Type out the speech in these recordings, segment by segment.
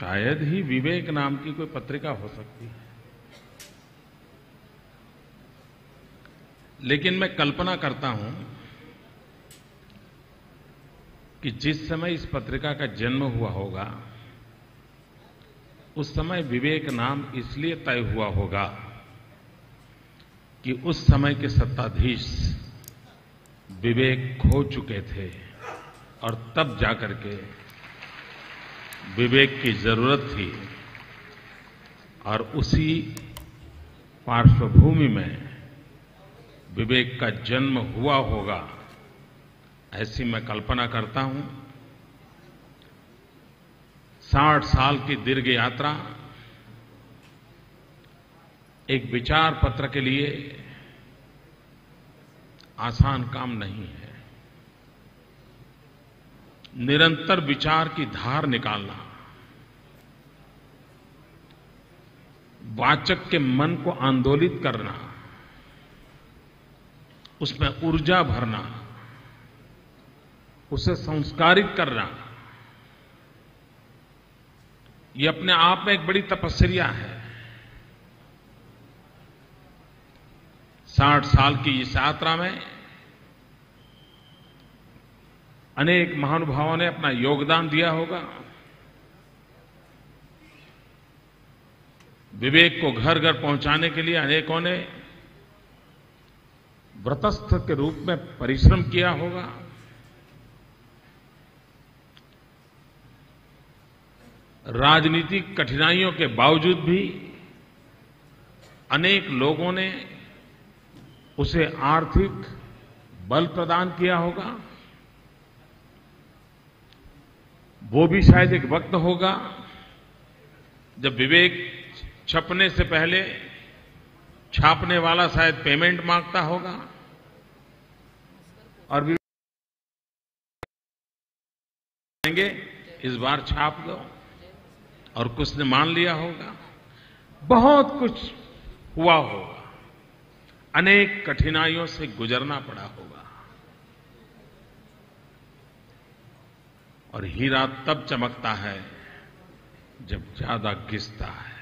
शायद ही विवेक नाम की कोई पत्रिका हो सकती है, लेकिन मैं कल्पना करता हूं कि जिस समय इस पत्रिका का जन्म हुआ होगा उस समय विवेक नाम इसलिए तय हुआ होगा कि उस समय के सत्ताधीश विवेक खो चुके थे और तब जाकर के विवेक की जरूरत थी और उसी पार्श्वभूमि में विवेक का जन्म हुआ होगा, ऐसी मैं कल्पना करता हूं। 60 साल की दीर्घ यात्रा एक विचार पत्र के लिए आसान काम नहीं है। निरंतर विचार की धार निकालना, वाचक के मन को आंदोलित करना, उसमें ऊर्जा भरना, उसे संस्कारित करना, ये अपने आप में एक बड़ी तपस्या है। 60 साल की इस यात्रा में अनेक महानुभावों ने अपना योगदान दिया होगा। विवेक को घर घर पहुंचाने के लिए अनेकों ने व्रतस्थ के रूप में परिश्रम किया होगा। राजनीतिक कठिनाइयों के बावजूद भी अनेक लोगों ने उसे आर्थिक बल प्रदान किया होगा। वो भी शायद एक वक्त होगा जब विवेक छपने से पहले छापने वाला शायद पेमेंट मांगता होगा और विवेक कहेंगे इस बार छाप दो, और कुछ ने मान लिया होगा। बहुत कुछ हुआ होगा, अनेक कठिनाइयों से गुजरना पड़ा होगा, और हीरा तब चमकता है जब ज्यादा घिसता है।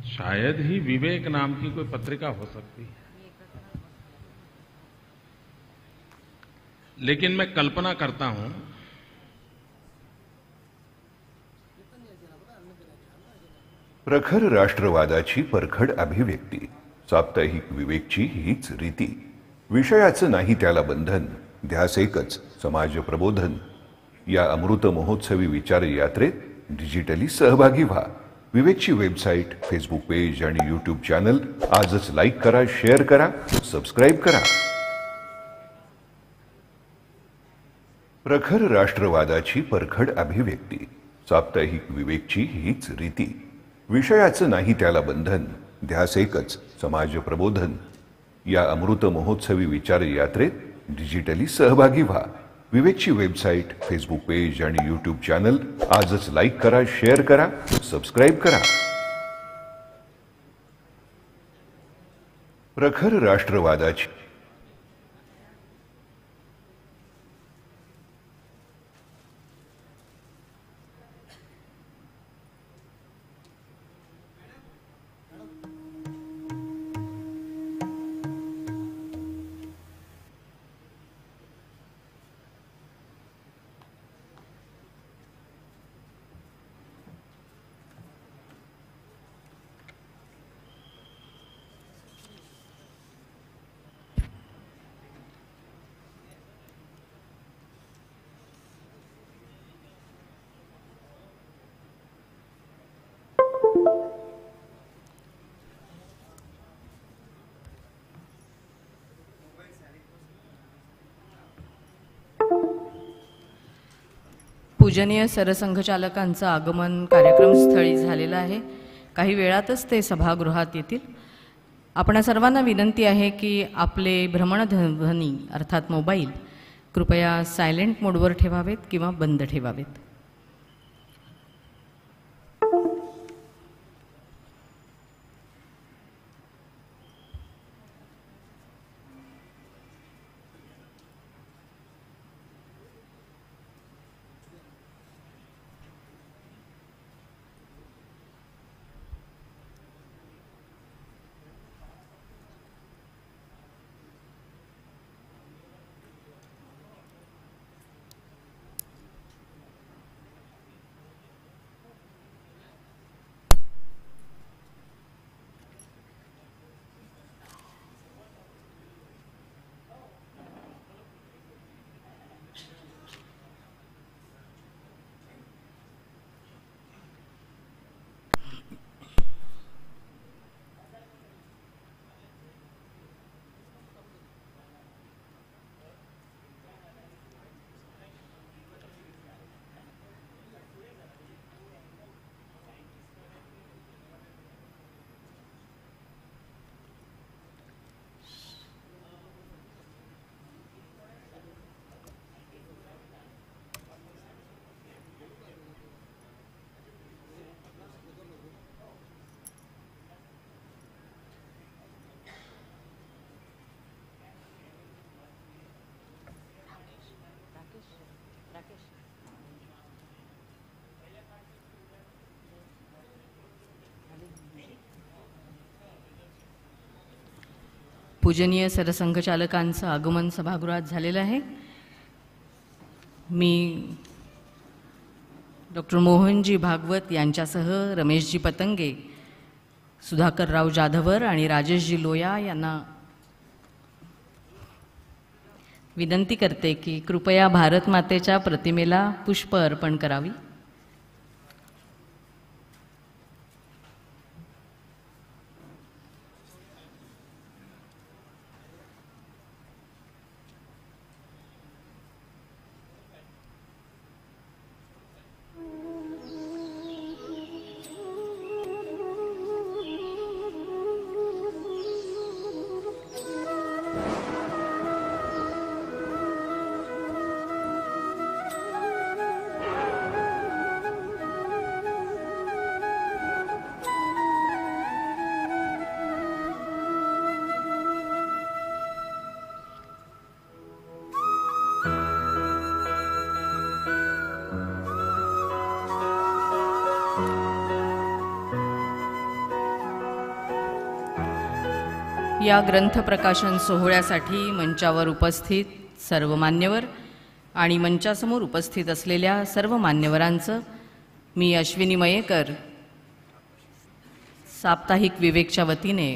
शायद ही विवेक नाम की कोई पत्रिका हो सकती है, लेकिन मैं कल्पना करता हूं प्रखर राष्ट्रवादाची परखड अभिव्यक्ती साप्ताहिक विवेकची हीच रीती. विषयाचं नाही त्याला बंधन, ध्यास एकच समाज प्रबोधन. या अमृत महोत्सवी विचार यात्रेत डिजिटली सहभागी व्हा. विवेकची वेबसाईट, फेसबुक पेज आणि यूट्यूब चॅनल आजच लाईक करा, शेअर करा, सबस्क्राईब करा. प्रखर राष्ट्रवादाची परखड अभिव्यक्ती. साप्ताहिक विवेकची हीच रीती. विषयाचं नाही त्याला बंधन, ध्यास एकच समाज प्रबोधन. या अमृत महोत्सवी विचार यात्रेत डिजिटली सहभागी व्हा. विवेकची वेबसाईट, फेसबुक पेज आणि यूट्यूब चॅनल आजच लाईक करा, शेअर करा, सबस्क्राईब करा. प्रखर राष्ट्रवादाची पूजनीय सरसंघचालकांचं आगमन कार्यक्रमस्थळी झालेलं आहे. काही वेळातच ते सभागृहात येतील. आपणा सर्वांना विनंती आहे की आपले भ्रमणध्वनी अर्थात मोबाईल कृपया सायलेंट मोडवर ठेवावेत किंवा बंद ठेवावेत. पूजनीय सरसंघचालकांचं आगमन सभागृहात झालेलं आहे. मी डॉक्टर मोहनजी भागवत यांच्यासह रमेशजी पतंगे, सुधाकरराव जाधवर आणि राजेशजी लोया यांना विनंती करते की कृपया भारत मातेच्या प्रतिमेला पुष्प अर्पण करावी. या ग्रंथ प्रकाशन सोहळ्यासाठी मंचावर उपस्थित सर्व मान्यवर आणि मंचासमोर उपस्थित असलेल्या सर्व मान्यवरांचं मी अश्विनी मयेकर साप्ताहिक विवेकच्या वतीने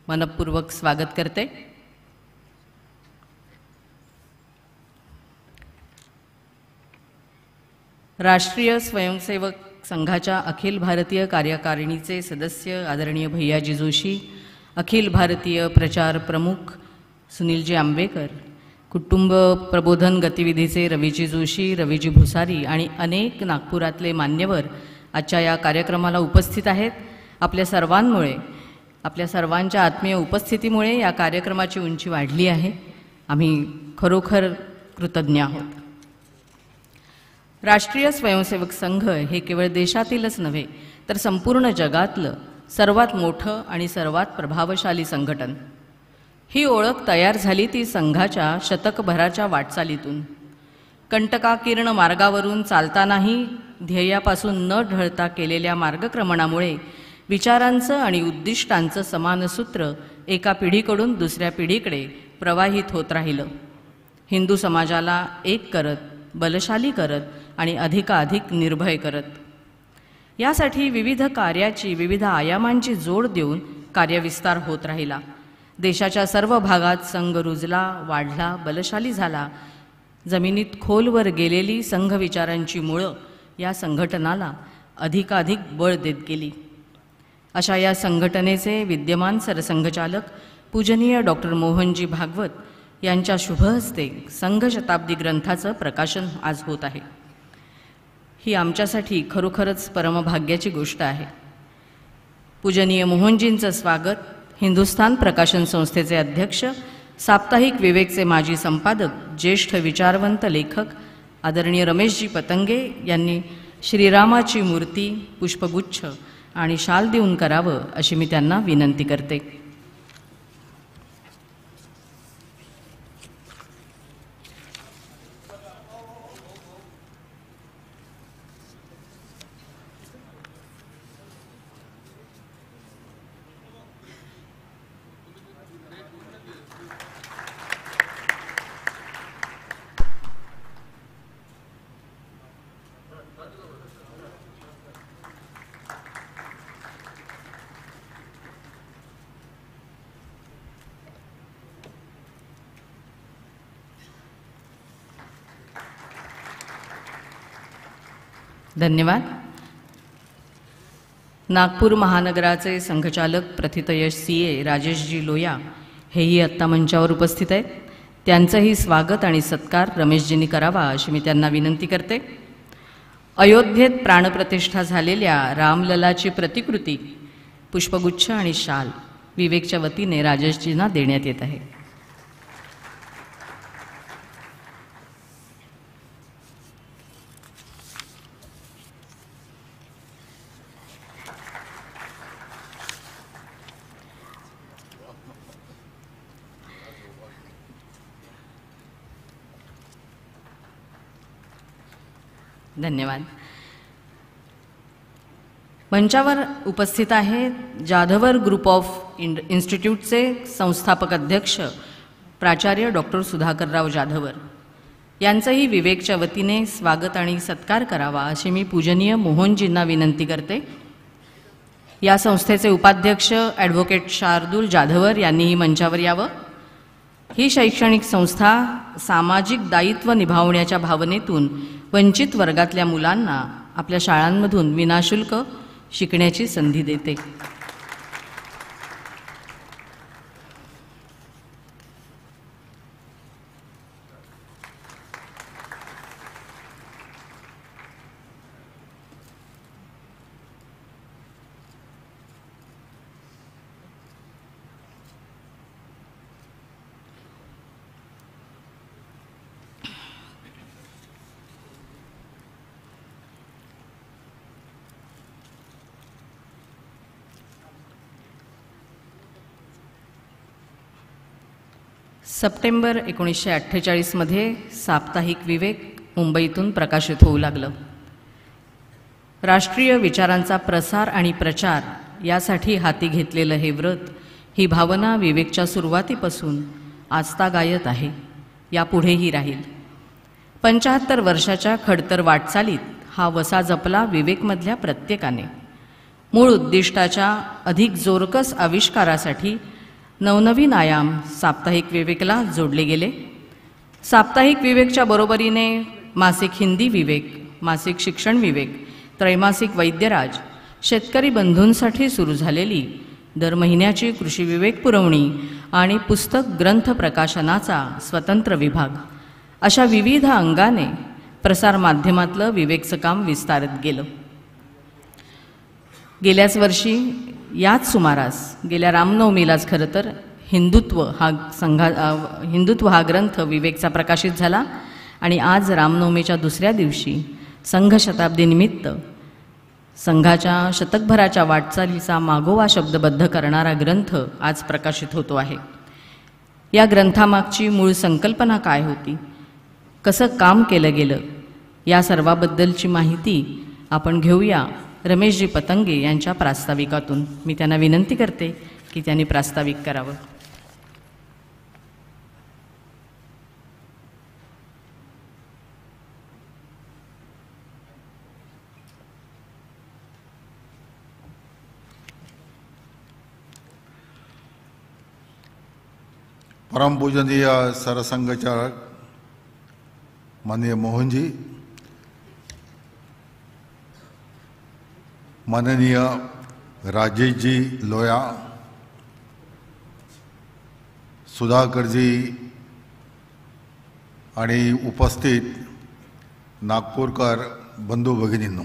मनपूर्वक स्वागत करते। राष्ट्रीय स्वयंसेवक संघाच्या अखिल भारतीय कार्यकारिणीचे सदस्य आदरणीय भैयाजी जोशी, अखिल भारतीय प्रचार प्रमुख सुनीलजी आंबेकर, कुटुंब प्रबोधन गतिविधीचे रवीजी जोशी, रवीजी भुसारी आणि अनेक नागपुरातले मान्यवर आजच्या या कार्यक्रमाला उपस्थित आहेत। आपल्या सर्वांच्या आत्मीय उपस्थितीमुळे या कार्यक्रमाची उंची वाढली आहे। आम्ही खरोखर कृतज्ञ आहोत। राष्ट्रीय स्वयंसेवक संघ हे केवळ देशातीलच नव्हे तर संपूर्ण जगातलं सर्वात मोठं आणि सर्वात प्रभावशाली संघटन। ही ओळख तयार झाली ती संघाच्या शतकभराच्या वाटचालीतून। कंटकाकीर्ण मार्गावरून चालतानाही ध्येयापासून न ढळता केलेल्या मार्गक्रमणामुळे विचारांचं आणि उद्दिष्टांचं समान सूत्र एका पिढीकडून दुसऱ्या पिढीकडे प्रवाहित होत राहिलं। हिंदू समाजाला एक करत, बलशाली करत आणि अधिकाधिक निर्भय करत। यासाठी विविध कार्याची, विविध आयामांची जोड देऊन कार्यविस्तार होत राहिला। देशाच्या सर्व भागात संघ रुजला, वाढला, बलशाली झाला। जमिनीत खोलवर गेलेली संघ विचारांची मुळं या संघटनाला अधिकाधिक बळ देत गेली। अशा या संघटनेचे विद्यमान सरसंघचालक पूजनीय डॉक्टर मोहनजी भागवत यांच्या शुभहस्ते संघ शताब्दी ग्रंथाचं प्रकाशन आज होत आहे। ही आमच्यासाठी खरोखरच परमभाग्याची गोष्ट आहे। पूजनीय मोहनजींचं स्वागत हिंदुस्थान प्रकाशन संस्थेचे अध्यक्ष, साप्ताहिक विवेकचे माजी संपादक, ज्येष्ठ विचारवंत लेखक आदरणीय रमेशजी पतंगे यांनी श्रीरामाची मूर्ती, पुष्पगुच्छ आणि शाल देऊन करावं अशी मी त्यांना विनंती करते। धन्यवाद। नागपूर महानगराचे संघचालक प्रथितयश CA राजेशजी लोया हेही आत्ता मंचावर उपस्थित आहेत। त्यांचंही स्वागत आणि सत्कार रमेशजींनी करावा अशी मी त्यांना विनंती करते। अयोध्येत प्राणप्रतिष्ठा झालेल्या रामललाची प्रतिकृती, पुष्पगुच्छ आणि शाल विवेकच्या वतीने राजेशजींना देण्यात येत आहे। धन्यवाद। मंचावर उपस्थित आहे जाधवर ग्रुप ऑफ इन्स्टिट्यूटचे संस्थापक अध्यक्ष प्राचार्य डॉक्टर सुधाकरराव जाधवर यांचंही विवेकच्या वतीने स्वागत आणि सत्कार करावा अशी मी पूजनीय मोहनजींना विनंती करते। या संस्थेचे उपाध्यक्ष ॲडव्होकेट शार्दूल जाधवर यांनीही मंचावर यावं। ही शैक्षणिक संस्था सामाजिक दायित्व निभावण्याच्या भावनेतून वंचित वर्गातल्या मुलांना आपल्या शाळांमधून विनाशुल्क शिकण्याची संधी देते। सप्टेंबर 1948 मध्ये साप्ताहिक विवेक मुंबईतून प्रकाशित होऊ लागलं। राष्ट्रीय विचारांचा प्रसार आणि प्रचार यासाठी हाती घेतलेलं हे व्रत, ही भावना विवेकच्या सुरुवातीपासून आजतागायत आहे, यापुढेही राहील। 75 वर्षाच्या खडतर वाटचालीत हा वसा जपला विवेकमधल्या प्रत्येकाने। मूळ उद्दिष्टाच्या अधिक जोरकस आविष्कारासाठी नवनवीन आयाम साप्ताहिक विवेकला जोडले गेले. साप्ताहिक विवेकच्या बरोबरीने मासिक हिंदी विवेक, मासिक शिक्षण विवेक, त्रैमासिक वैद्यराज, शेतकरी बंधूंसाठी सुरू झालेली दर महिन्याची कृषी विवेक पुरवणी आणि पुस्तक ग्रंथ प्रकाशनाचा स्वतंत्र विभाग अशा विविध अंगाने प्रसारमाध्यमातलं विवेकचं काम विस्तारत गेलं. गेल्याच वर्षी याच सुमारास गेल्या रामनवमीलाच खरं तर हिंदुत्व हा ग्रंथ विवेकचा प्रकाशित झाला आणि आज रामनवमीच्या दुसऱ्या दिवशी संघ शताब्दीनिमित्त संघाच्या शतकभराच्या वाटचालीचा मागोवा शब्दबद्ध करणारा ग्रंथ आज प्रकाशित होतो आहे. या ग्रंथामागची मूळ संकल्पना काय होती, कसं काम केलं गेलं, या सर्वाबद्दलची माहिती आपण घेऊया रमेशजी पतंगे यांच्या प्रास्ताविकातून. मी त्यांना विनंती करते की त्यांनी प्रास्ताविक करावं. परमपूजनीय सरसंघचालक माननीय मोहनजी, माननीय राजेशजी लोया, सुधाकरजी आणि उपस्थित नागपूरकर बंधू भगिनींनो,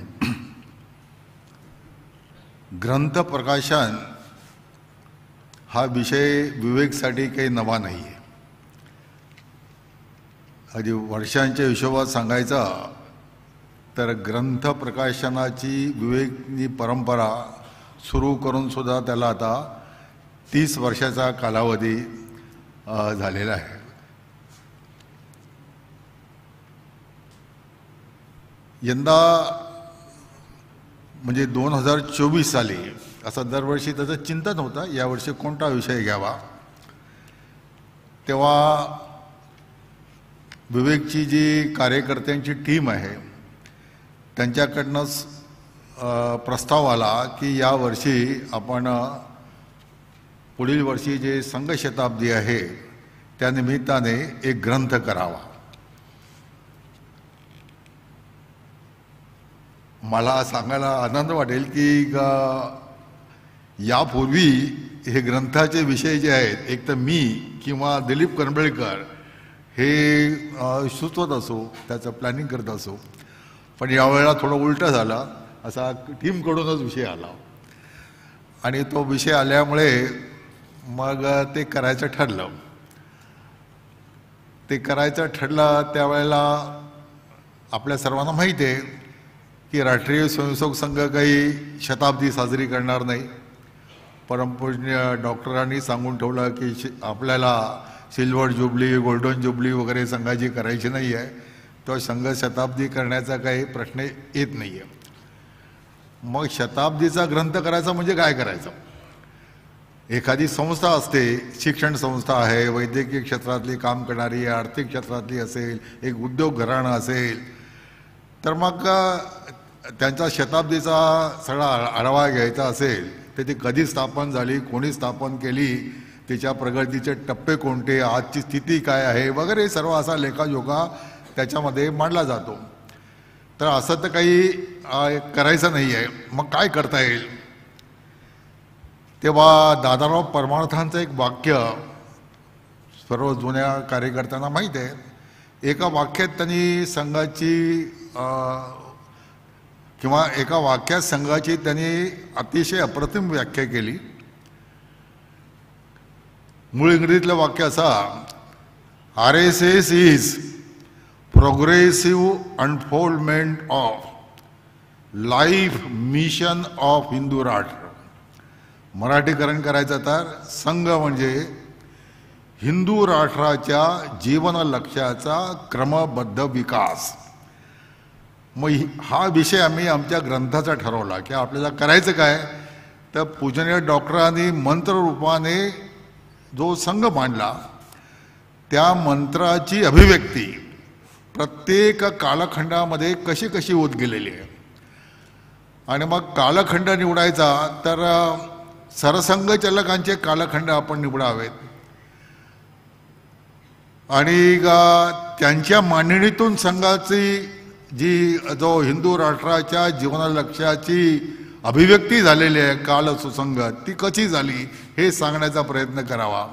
ग्रंथ प्रकाशन हा विषय विवेकसाठी काही नवा नाही आहे. आधी वर्षांच्या हिशोबात सांगायचा तर ग्रंथ प्रकाशनाची विवेकनी परंपरा सुरू करून सुद्धा त्याला आता 30 वर्षाचा कालावधी झालेला आहे. यंदा म्हणजे 2024 साली असं दरवर्षी त्याचं चिंतन होतं यावर्षी कोणता विषय घ्यावा. तेव्हा विवेकची जी कार्यकर्त्यांची टीम आहे त्यांच्याकडनंच प्रस्ताव आला की यावर्षी आपण पुढील वर्षी जे संघ शताब्दी आहे त्यानिमित्ताने एक ग्रंथ करावा. मला सांगायला आनंद वाटेल की यापूर्वी हे ग्रंथाचे विषय जे आहेत एक तर मी किंवा दिलीप करंबेळकर हे सुचवत असो, त्याचं प्लॅनिंग करत असो, पण यावेळेला थोडं उलटं झालं. असा टीमकडूनच विषय आला आणि तो विषय आल्यामुळे मग ते करायचं ठरलं. त्यावेळेला आपल्या सर्वांना माहीत आहे की राष्ट्रीय स्वयंसेवक संघ काही शताब्दी साजरी करणार नाही. परमपूज्य डॉक्टरांनी सांगून ठेवलं की आपल्याला सिल्वर जुबली, गोल्डन जुबली वगैरे संघाची करायची नाही आहे, तो संघ शताब्दी करण्याचा काही प्रश्न येत नाही आहे. मग शताब्दीचा ग्रंथ करायचा म्हणजे काय करायचं? एखादी संस्था असते, शिक्षण संस्था आहे, वैद्यकीय क्षेत्रातली काम करणारी, आर्थिक क्षेत्रातली असेल, एक उद्योग घराणं असेल, तर मग त्यांचा शताब्दीचा सगळा आढावा घ्यायचा असेल तर ती कधी स्थापन झाली, कोणी स्थापन केली, तिच्या प्रगतीचे टप्पे कोणते, आजची स्थिती काय आहे वगैरे सर्व असा लेखाजोखा त्याच्यामध्ये मांडला जातो. तर असं तर काही करायचं नाही आहे. मग काय करता येईल? तेव्हा दादाराव परमार्थांचं एक वाक्य सर्व जुन्या कार्यकर्त्यांना माहीत आहे. एका वाक्यात त्यांनी संघाची किंवा एका वाक्यात संघाची त्यांनी अतिशय अप्रतिम व्याख्या केली. मूळ इंग्रजीतलं वाक्य असा, RSS is progressive unfoldment of life mission of Hindu राष्ट्र. मराठीकरण करायचं तर संघ म्हणजे हिंदू राष्ट्राच्या जीवन लक्ष्याचा क्रमबद्ध विकास. मग हा विषय आम्ही आमच्या ग्रंथाचा ठरवला की आपल्याला करायचं काय. तर पूजनीय डॉक्टरांनी मंत्ररूपाने जो संघ मांडला त्या मंत्राची अभिव्यक्ती प्रत्येक कालखंडामध्ये कशी कशी होत गेलेली आहे. आणि मग कालखंड निवडायचा तर सरसंघचालकांचे कालखंड आपण निवडावेत आणि त्यांच्या मांडणीतून संघाची जो हिंदू राष्ट्राच्या जीवनलक्ष्याची अभिव्यक्ती झालेली आहे काल सुसंगत ती कशी झाली हे सांगण्याचा प्रयत्न करावा.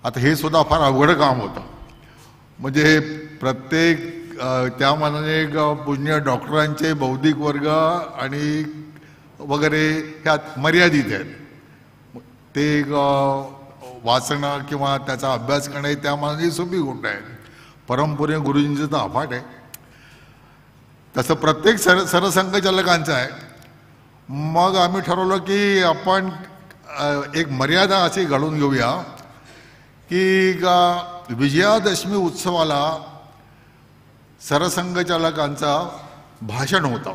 आता हे सुद्धा फार अवघड काम होतं. म्हणजे प्रत्येक त्या मानाने पूज्य डॉक्टरांचे बौद्धिक वर्ग आणि वगैरे ह्यात मर्यादित आहेत. ते वाचणं किंवा त्याचा अभ्यास करणं त्या मानाने सोपी गोष्ट आहे. परमपूर्ण गुरुजींचं तर अफाट आहे. तसं प्रत्येक सरसंघचालकांचं आहे. मग आम्ही ठरवलं की आपण एक मर्यादा अशी घालून घेऊया की विजयादशमी उत्सवाला सरसंघचालकांचा भाषण होतं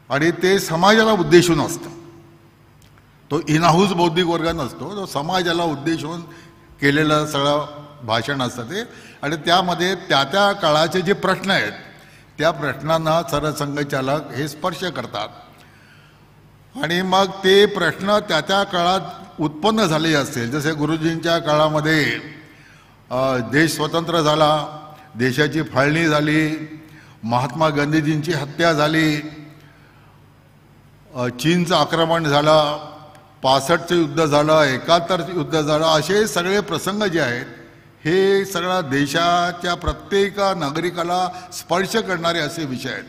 आणि ते समाजाला उद्देशून असतं. तो इनहाऊस बौद्धिक वर्ग नसतो, तो समाजाला उद्देशून केलेलं सगळं भाषण असतं ते. आणि त्यामध्ये त्या त्या काळाचे जे प्रश्न आहेत त्या प्रश्नांना सरसंघचालक हे स्पर्श करतात आणि मग ते प्रश्न त्या त्या काळात उत्पन्न झाले असतील. जसे गुरुजींच्या काळामध्ये देश स्वतंत्र झाला, देशाची फाळणी झाली, महात्मा गांधीजींची हत्या झाली, चीनचं आक्रमण झालं, 65चं युद्ध झालं, 71चं युद्ध झालं, असे सगळे प्रसंग जे आहेत हे सगळा देशाच्या प्रत्येक नागरिकाला स्पर्श करणारे असे विषय आहेत.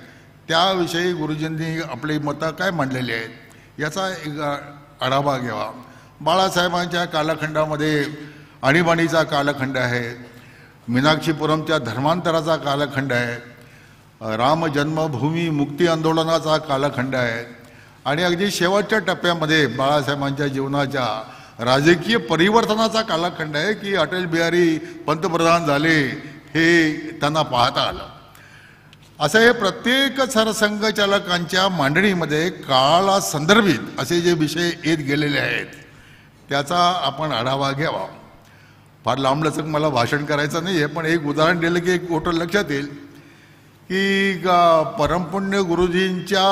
त्याविषयी गुरुजींनी आपली मतं काय मांडलेली आहेत याचा एक आढावा घ्यावा. बाळासाहेबांच्या कालखंडामध्ये आणीबाणीचा कालखंड आहे, मीनाक्षीपुरमच्या धर्मांतराचा कालखंड आहे, राम जन्मभूमी मुक्ती आंदोलनाचा कालखंड आहे आणि अगदी शेवटच्या टप्प्यामध्ये बाळासाहेबांच्या जीवनाच्या राजकीय परिवर्तनाचा कालखंड आहे की अटल बिहारी पंतप्रधान झाले हे त्यांना पाहता आलं. असं हे प्रत्येक सरसंघचालकांच्या मांडणीमध्ये काळाला संदर्भित असे जे विषय येत गेलेले आहेत त्याचा आपण आढावा घ्यावा. फार लांबलचक मला भाषण करायचं नाही आहे, पण एक उदाहरण दिलं की एक गोष्ट लक्षात येईल की परमपुण्य गुरुजींच्या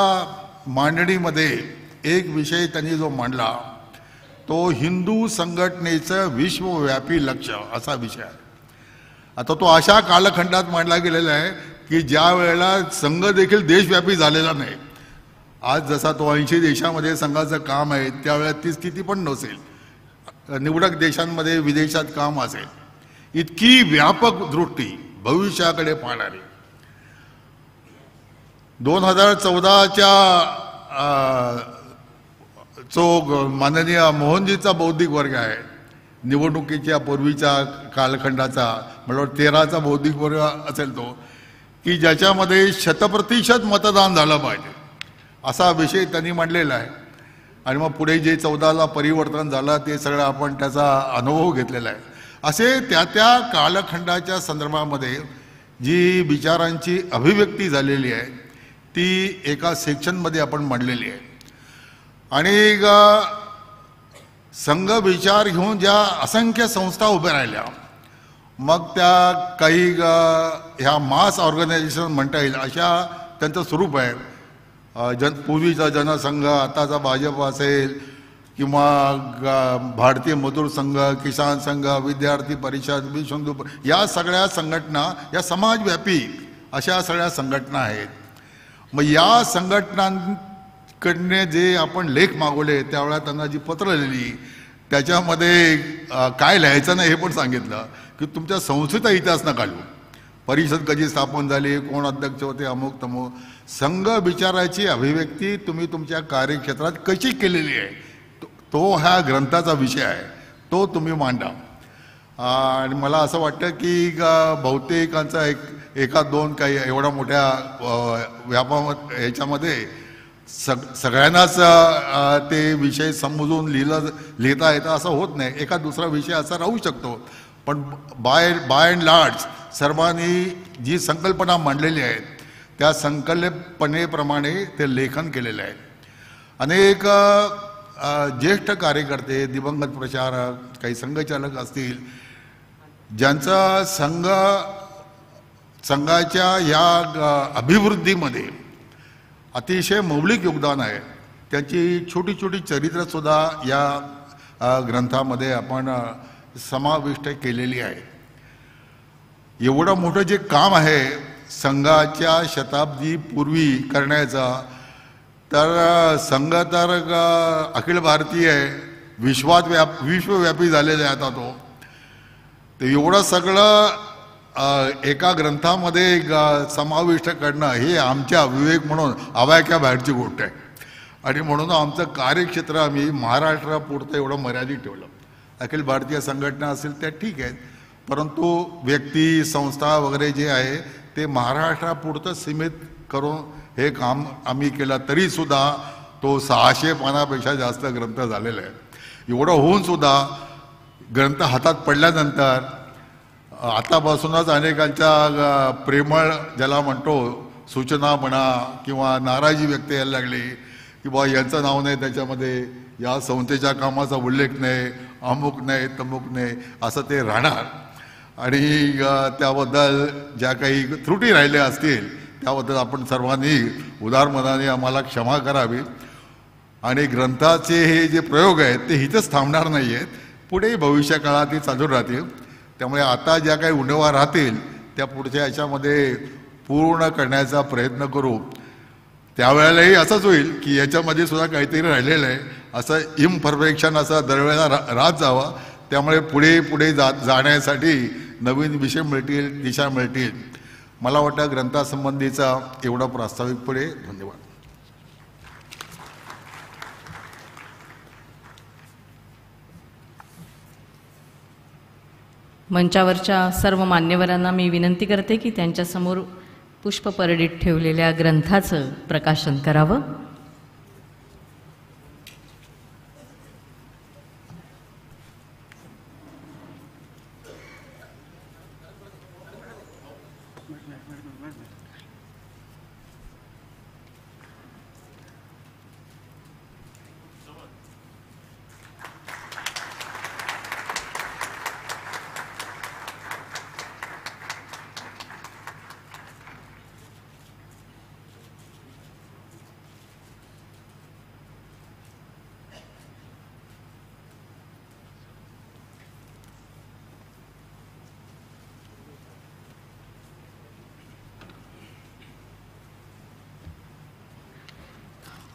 मांडणीमध्ये एक विषय त्यांनी जो मांडला तो हिंदू संघटनेचं विश्वव्यापी लक्ष असा विषय आहे. आता तो अशा कालखंडात मांडला गेलेला आहे की ज्या वेळेला संघ देखील देशव्यापी झालेला नाही. आज जसा तो 80 देशामध्ये संघाचं काम आहे त्यावेळेला ती स्थिती पण नसेल. निवडक देशांमध्ये विदेशात काम असेल. इतकी व्यापक दृष्टी भविष्याकडे पाहणारी. 2014च्या जो माननीय मोहनजीचा बौद्धिक वर्ग आहे निवडणुकीच्या पूर्वीच्या कालखंडाचा, मला वाटतं 13चा बौद्धिक वर्ग असेल तो, की ज्याच्यामध्ये 100% मतदान झालं पाहिजे असा विषय त्यांनी मांडलेला आहे. आणि मग पुढे जे 14ला परिवर्तन झालं ते सगळं आपण त्याचा अनुभव घेतलेला आहे. असे त्या त्या कालखंडाच्या संदर्भामध्ये जी विचारांची अभिव्यक्ती झालेली आहे ती एका सेक्शनमध्ये आपण मांडलेली आहे. आणि संघ विचार घेऊन ज्या असंख्य संस्था उभ्या राहिल्या, मग त्या काही ह्या मास ऑर्गनायझेशन म्हणता येईल अशा त्यांचं स्वरूप आहे. पूर्वीचा जनसंघ, आताचा भाजप असेल किंवा भारतीय मजूर संघ, किसान संघ, विद्यार्थी परिषद, विश्व हिंदू, या सगळ्या संघटना या समाजव्यापी अशा सगळ्या संघटना आहेत. मग या संघटनांकडने जे आपण लेख मागवले त्यावेळेला त्यांना जी पत्र लिहिली त्याच्यामध्ये काय लिहायचं नाही हे पण सांगितलं की तुमच्या संस्थेचा इतिहास नका लिहू, परिषद कधी स्थापन झाली, कोण अध्यक्ष होते, अमुक तमुक. संघ विचाराची अभिव्यक्ती तुम्ही तुमच्या कार्यक्षेत्रात कशी केलेली आहे तो ह्या ग्रंथाचा विषय आहे, तो तुम्ही मांडा. आणि मला असं वाटतं की बहुतेकांचा एका दोन काही एवढ्या मोठ्या ह्याच्यामध्ये सगळ्यांनाच ते विषय समजून लिहिता येतं असं होत नाही. एका दुसरा विषय असा राहू शकतो, पण बाय अँड लार्ज सर्वांनी जी संकल्पना मांडलेली आहे त्या संकल्पनेप्रमाणे ते लेखन केलेलं आहे. अनेक ज्येष्ठ कार्यकर्ते, दिवंगत प्रचारक, काही संघचालक असतील ज्यांचा संघाच्या या अभिवृद्धीमध्ये अतिशय मौलिक योगदान आहे. त्यांची छोटी छोटी चरित्रसुद्धा या ग्रंथामध्ये आपण समाविष्ट केलेली आहे. एवढं मोठं जे काम आहे संघाच्या शताब्दीपूर्वी करण्याचं, तर संघ तर अखिल भारतीय विश्वव्यापी झालेला आहे आता तो. तर एवढं सगळं एका ग्रंथामध्ये समाविष्ट करणं हे आमच्या विवेक म्हणून आवाक्या बाहेरची गोष्ट आहे. आणि म्हणून आमचं कार्यक्षेत्र आम्ही महाराष्ट्रापुरतं एवढं मर्यादित ठेवलं. अखिल भारतीय संघटना असेल त्या ठीक आहेत, परंतु व्यक्ती संस्था वगैरे जे आहे ते महाराष्ट्रापुरतं सीमित करून हे काम आम्ही केलं. तरीसुद्धा तो 600 पानापेक्षा जास्त ग्रंथ झालेला आहे. एवढं होऊनसुद्धा ग्रंथ हातात पडल्यानंतर आतापासूनच अनेकांच्या प्रेमळ ज्याला म्हणतो सूचना म्हणा किंवा नाराजी व्यक्त यायला लागली की बा यांचं नाव नाही त्याच्यामध्ये, या संस्थेच्या कामाचा उल्लेख नाही, अमुक नाही तमुक नाही, असं ते राहणार. आणि त्याबद्दल ज्या काही त्रुटी राहिल्या असतील त्याबद्दल आपण सर्वांनी उदार मनाने आम्हाला क्षमा करावी. आणि ग्रंथाचे हे जे प्रयोग आहेत ते इथंच थांबणार नाही आहेत, पुढे भविष्य काळात ते चालू राहतील. त्यामुळे आता ज्या काही उणेवा राहतील त्या पुढच्या याच्यामध्ये पूर्ण करण्याचा प्रयत्न करू. त्यावेळेलाही असंच होईल की याच्यामध्ये सुद्धा काहीतरी राहिलेलं आहे, असं इम्परफेक्शन असं दरवेळेला राहत जावं. त्यामुळे पुढे जाण्यासाठी नवीन विषय मिळतील, दिशा मिळतील. मला वाटतं ग्रंथासंबंधीचा एवढा प्रास्ताविक पुढे. धन्यवाद. मंचावरच्या सर्व मान्यवरांना मी विनंती करते की त्यांच्यासमोर पुष्पपरडीत ठेवलेल्या ग्रंथाचं प्रकाशन करावं.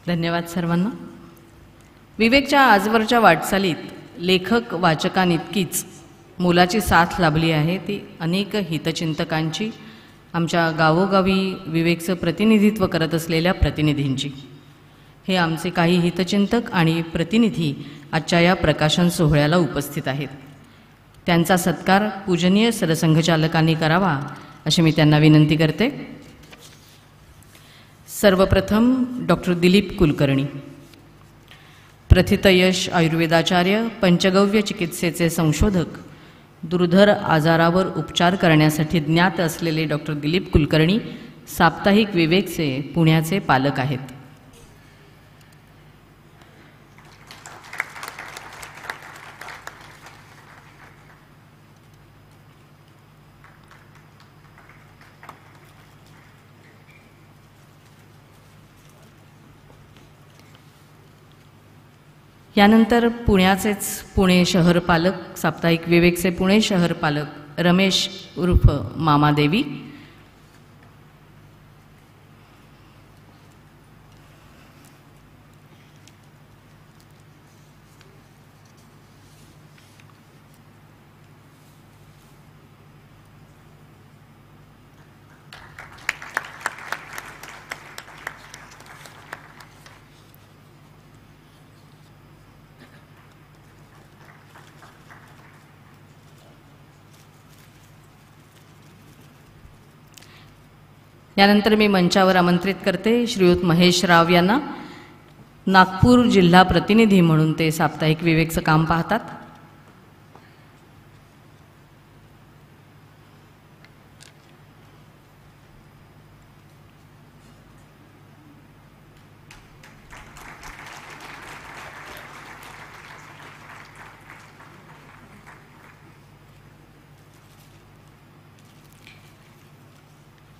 धन्यवाद सर्वांना. विवेकच्या आजवरच्या वाटचालीत लेखक वाचकांइतकीच मोलाची साथ लाभली आहे ती अनेक हितचिंतकांची, आमच्या गावोगावी विवेकचं प्रतिनिधित्व करत असलेल्या प्रतिनिधींची. हे आमचे काही हितचिंतक आणि प्रतिनिधी आजच्या या प्रकाशन सोहळ्याला उपस्थित आहेत. त्यांचा सत्कार पूजनीय सरसंघचालकांनी करावा अशी मी त्यांना विनंती करते. सर्वप्रथम डॉक्टर दिलीप कुलकर्णी, प्रथितयश आयुर्वेदाचार्य, पंचगव्य चिकित्सेचे संशोधक, दुर्धर आजारावर उपचार करण्यासाठी ज्ञात असलेले डॉक्टर दिलीप कुलकर्णी साप्ताहिक विवेकचे पुण्याचे पालक आहेत. यानंतर पुण्याचेच पुणे शहर पालक, साप्ताहिक विवेकचे पुणे शहर पालक रमेश उर्फ मामादेवी, यानंतर मी मंचावर आमंत्रित करते श्रीयुत महेश राव यांना. नागपूर जिल्हा प्रतिनिधी म्हणून ते साप्ताहिक विवेकचं काम पाहतात.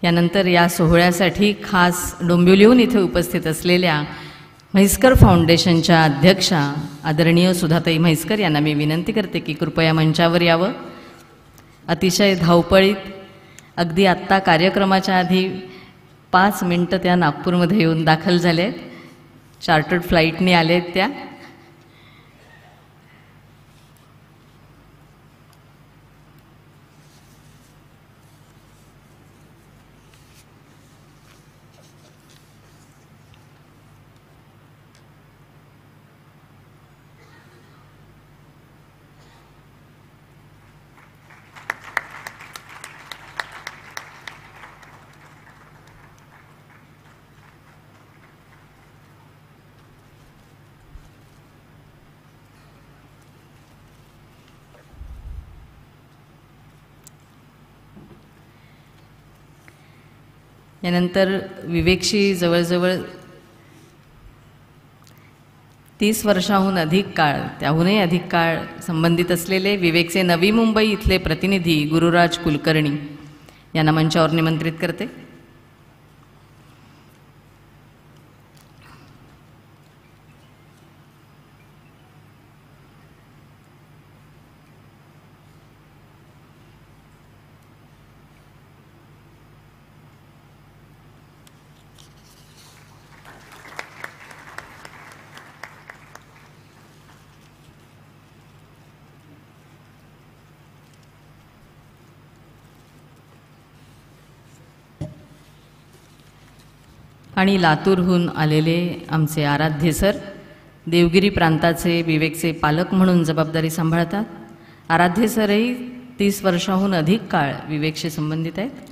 यानंतर या सोहळ्यासाठी खास डोंबिवलीहून इथे उपस्थित असलेल्या म्हैसकर फाउंडेशनच्या अध्यक्षा आदरणीय सुधाताई म्हैसकर यांना मी विनंती करते की कृपया मंचावर यावं. अतिशय धावपळीत अगदी आत्ता कार्यक्रमाच्या आधी 5 मिनटं त्या नागपूरमध्ये येऊन दाखल झाले आहेत. चार्टर्ड फ्लाईटने आले आहेत त्या. यानंतर विवेकशी जवळजवळ 30 वर्षाहून अधिक काळ, त्याहूनही अधिक काळ संबंधित असलेले विवेकचे नवी मुंबई इथले प्रतिनिधी गुरुराज कुलकर्णी यांना मंचावर निमंत्रित करते. आणि लातूरहून आलेले आमचे आराध्य सर, देवगिरी प्रांताचे विवेकचे पालक म्हणून जबाबदारी सांभाळतात. आराध्य सरही 30 वर्षाहून अधिक काळ विवेकशी संबंधित आहेत.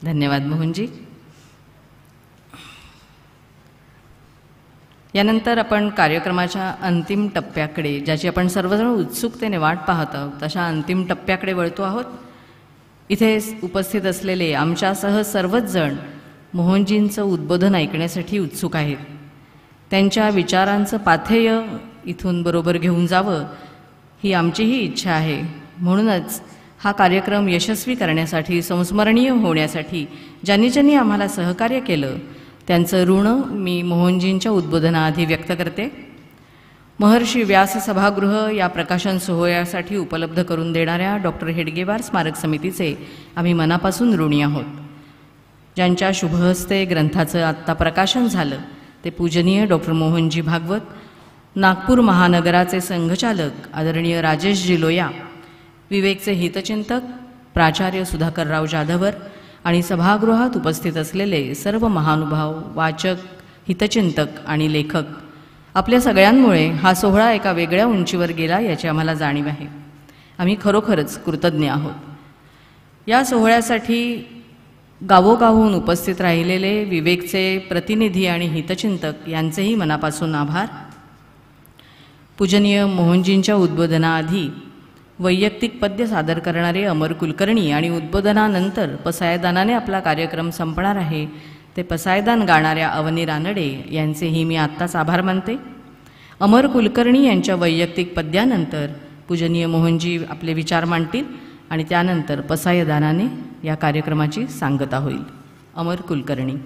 धन्यवाद मोहनजी. यानंतर आपण कार्यक्रमाच्या अंतिम टप्प्याकडे, ज्याची आपण सर्वजण उत्सुकतेने वाट पाहत आहोत, तशा अंतिम टप्प्याकडे वळतो आहोत. इथे उपस्थित असलेले आमच्यासह सर्वच जण मोहनजींचं उद्बोधन ऐकण्यासाठी उत्सुक आहेत. त्यांच्या विचारांचं पाथेय इथून बरोबर घेऊन जावं ही आमचीही इच्छा आहे. म्हणूनच हा कार्यक्रम यशस्वी करण्यासाठी, संस्मरणीय होण्यासाठी ज्यांनी ज्यांनी आम्हाला सहकार्य केलं त्यांचं ऋण मी मोहनजींच्या उद्बोधनाआधी व्यक्त करते. महर्षी व्यास सभागृह या प्रकाशन सोहळ्यासाठी उपलब्ध करून देणाऱ्या डॉक्टर हेडगेवार स्मारक समितीचे आम्ही मनापासून ऋणी आहोत. ज्यांच्या शुभहस्ते ग्रंथाचं आत्ता प्रकाशन झालं ते पूजनीय डॉक्टर मोहनजी भागवत, नागपूर महानगराचे संघचालक आदरणीय राजेशजी लोया, विवेकचे हितचिंतक प्राचार्य सुधाकरराव जाधवर आणि सभागृहात उपस्थित असलेले सर्व महानुभाव, वाचक, हितचिंतक आणि लेखक, आपल्या सगळ्यांमुळे हा सोहळा एका वेगळ्या उंचीवर गेला याची आम्हाला जाणीव आहे. आम्ही खरोखरच कृतज्ञ आहोत. या सोहळ्यासाठी गावोगावहून उपस्थित राहिलेले विवेकचे प्रतिनिधी आणि हितचिंतक यांचेही मनापासून आभार. पूजनीय मोहनजींच्या उद्बोधनाआधी वैयक्तिक पद्य सादर करणारे अमर कुलकर्णी आणि उद्बोधनानंतर पसायदानाने आपला कार्यक्रम संपणार आहे ते पसायदान गाणाऱ्या अवनी रानडे यांचेही मी आत्ताच आभार मानते. अमर कुलकर्णी यांच्या वैयक्तिक पद्यानंतर पूजनीय मोहनजी आपले विचार मांडतील आणि त्यानंतर पसायदानाने या कार्यक्रमाची सांगता होईल. अमर कुलकर्णी.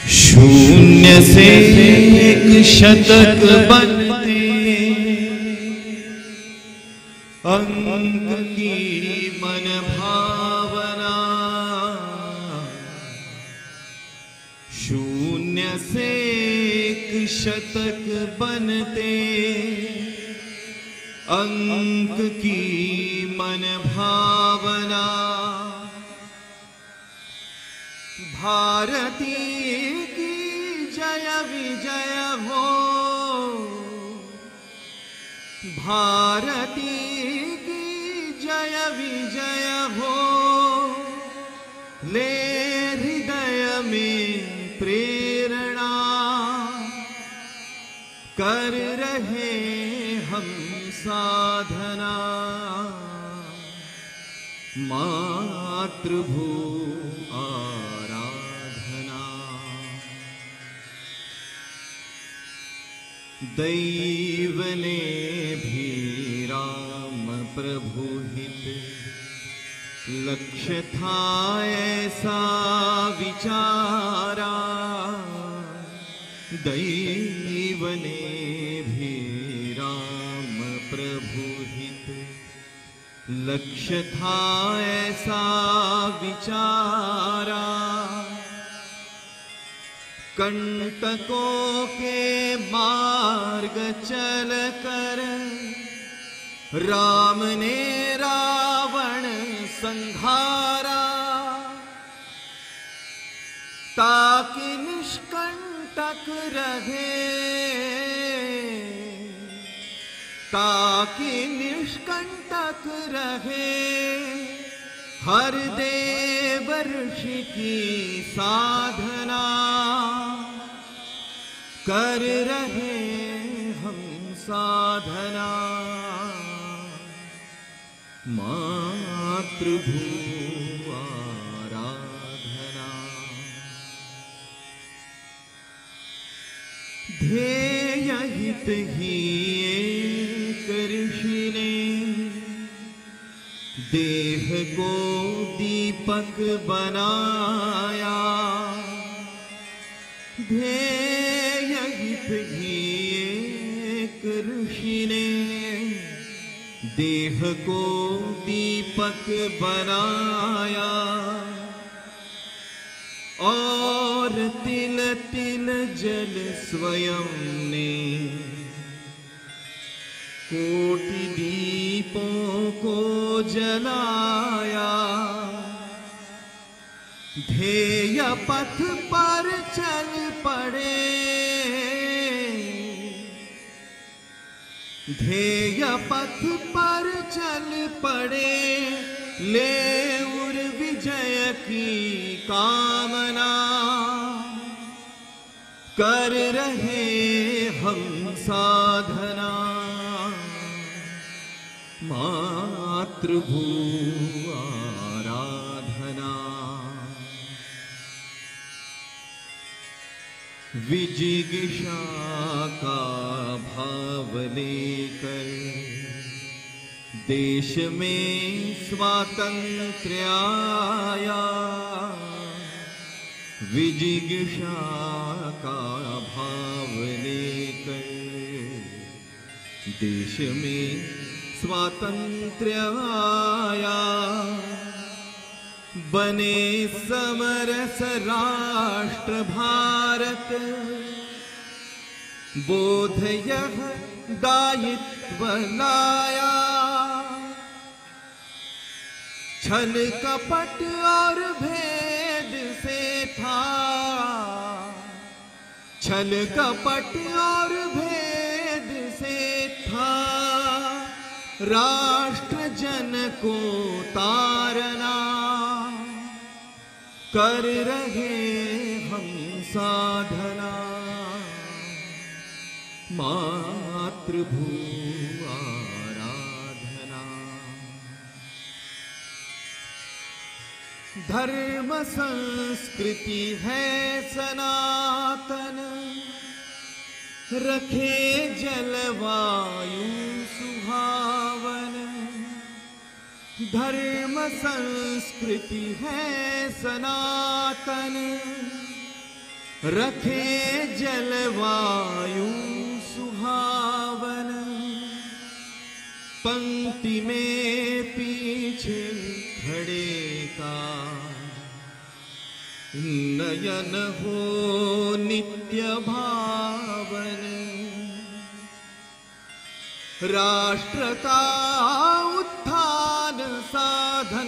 शून्य से एक शतक बनते, अंक की मन भावना। शून्य से एक शतक बनते, अंक की मन भावना। भारती की जय विजय हो, भारती की जय विजय हो। ले हृदय में प्रेरणा, कर रहे हम साधना। मातृभू आराधना। दैव ने भी राम प्रभु हित, लक्ष्य था ऐसा विचारा। दैव ने भी राम प्रभु हित, लक्ष्य था ऐसा विचारा। कंटकों के मार्ग चल कर राम ने रावण संहारा, ताकि निष्कंटक रहे, ताकि निष्कंटक रहे हर देव ऋषि की साधना। कर रहे हम साधना। मातृभू आराधना। ध्येय हित ही एक ऋषि ने, देह को दीपक बनाया। ध्येय हित ही एक ऋषि ने, देह को दीपक बनाया। और तिल तिल जल स्वयं ने, कोटि दीपों को जलाया। ध्येय पथ पर चल पड़े, ध्येय पथ पर चल पड़े। ले उर विजय की कामना, कर रहे हम साधना। मातृभू आराधना। विजिगिषा का भाव लेकर देश में स्वातंत्र्य आया। विजिगिषा का भाव लेकर देश में स्वातंत्र्य आया। बने समरस राष्ट्र भारत, बोध यह दायित्व लाया। छल कपट और भेद से था, छल कपट और भेद से था। राष्ट्र जन को तारना, कर रहे हम साधना। मातृभू आराधना। धर्म संस्कृति है सनातन, रखे जलवायु सुहावन। धर्म संस्कृति है सनातन, रखे जलवायु सुहावन। पंक्ति में पीछे खड़े का नयन हो नित्य भावन। राष्ट्र का उत्थान साधन,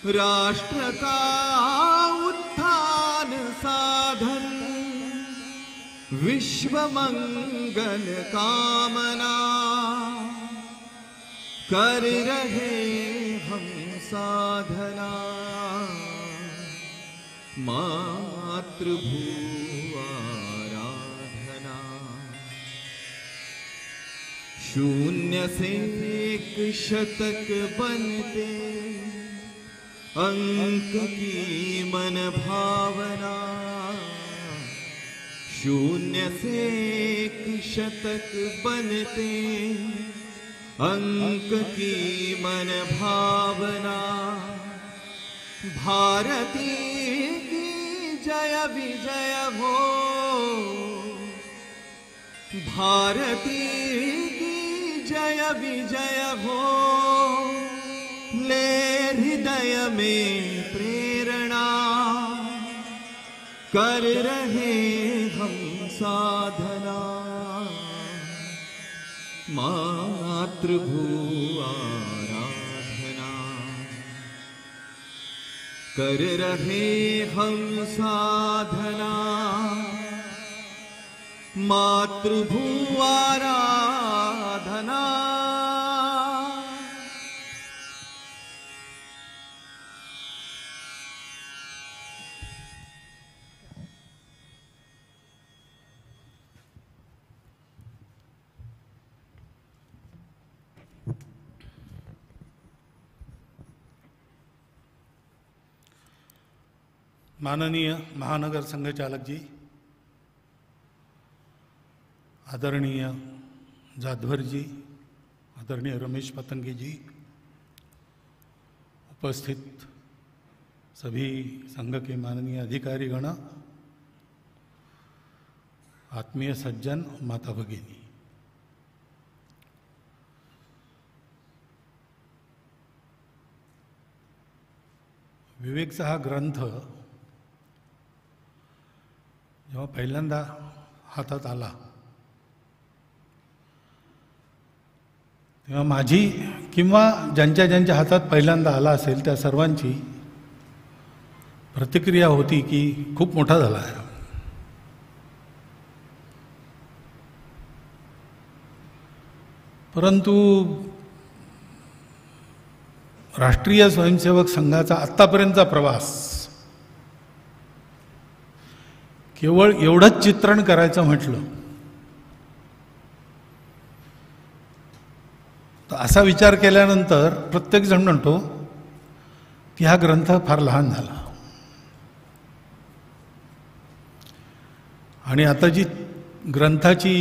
राष्ट्र का उत्थान साधन, विश्व मंगल कामना कर रहे हम साधना। मातृभू आराधना, शून्य से एक शतक बनते अंक की मन भावना, शून्य से एक शतक बनते अंक की मन भावना। भारती की जय विजय हो, भारती की जय विजय हो, ले हृदय में प्रेरणा कर रहे हम साधना। मातृभू आराधना कर रहे हम साधना। मातृभू आराधना। माननीय महानगर संघचालक जी, आदरणीय जाधवर जी, आदरणीय रमेश पतंगे जी, उपस्थित सभी संघ के माननीय अधिकारीगण, आत्मीय सज्जन, माता भगिनी, विवेकचा हा ग्रंथ जेव्हा पहिल्यांदा हातात आला तेव्हा माझी किंवा ज्यांच्या ज्यांच्या हातात पहिल्यांदा आला असेल त्या सर्वांची प्रतिक्रिया होती की खूप मोठा झाला आहे. परंतु राष्ट्रीय स्वयंसेवक संघाचा आत्तापर्यंतचा प्रवास केवळ एवढंच चित्रण करायचं म्हटलं तर असा विचार केल्यानंतर प्रत्येक जण म्हणतो की हा ग्रंथ फार लहान झाला. आणि आता जी ग्रंथाची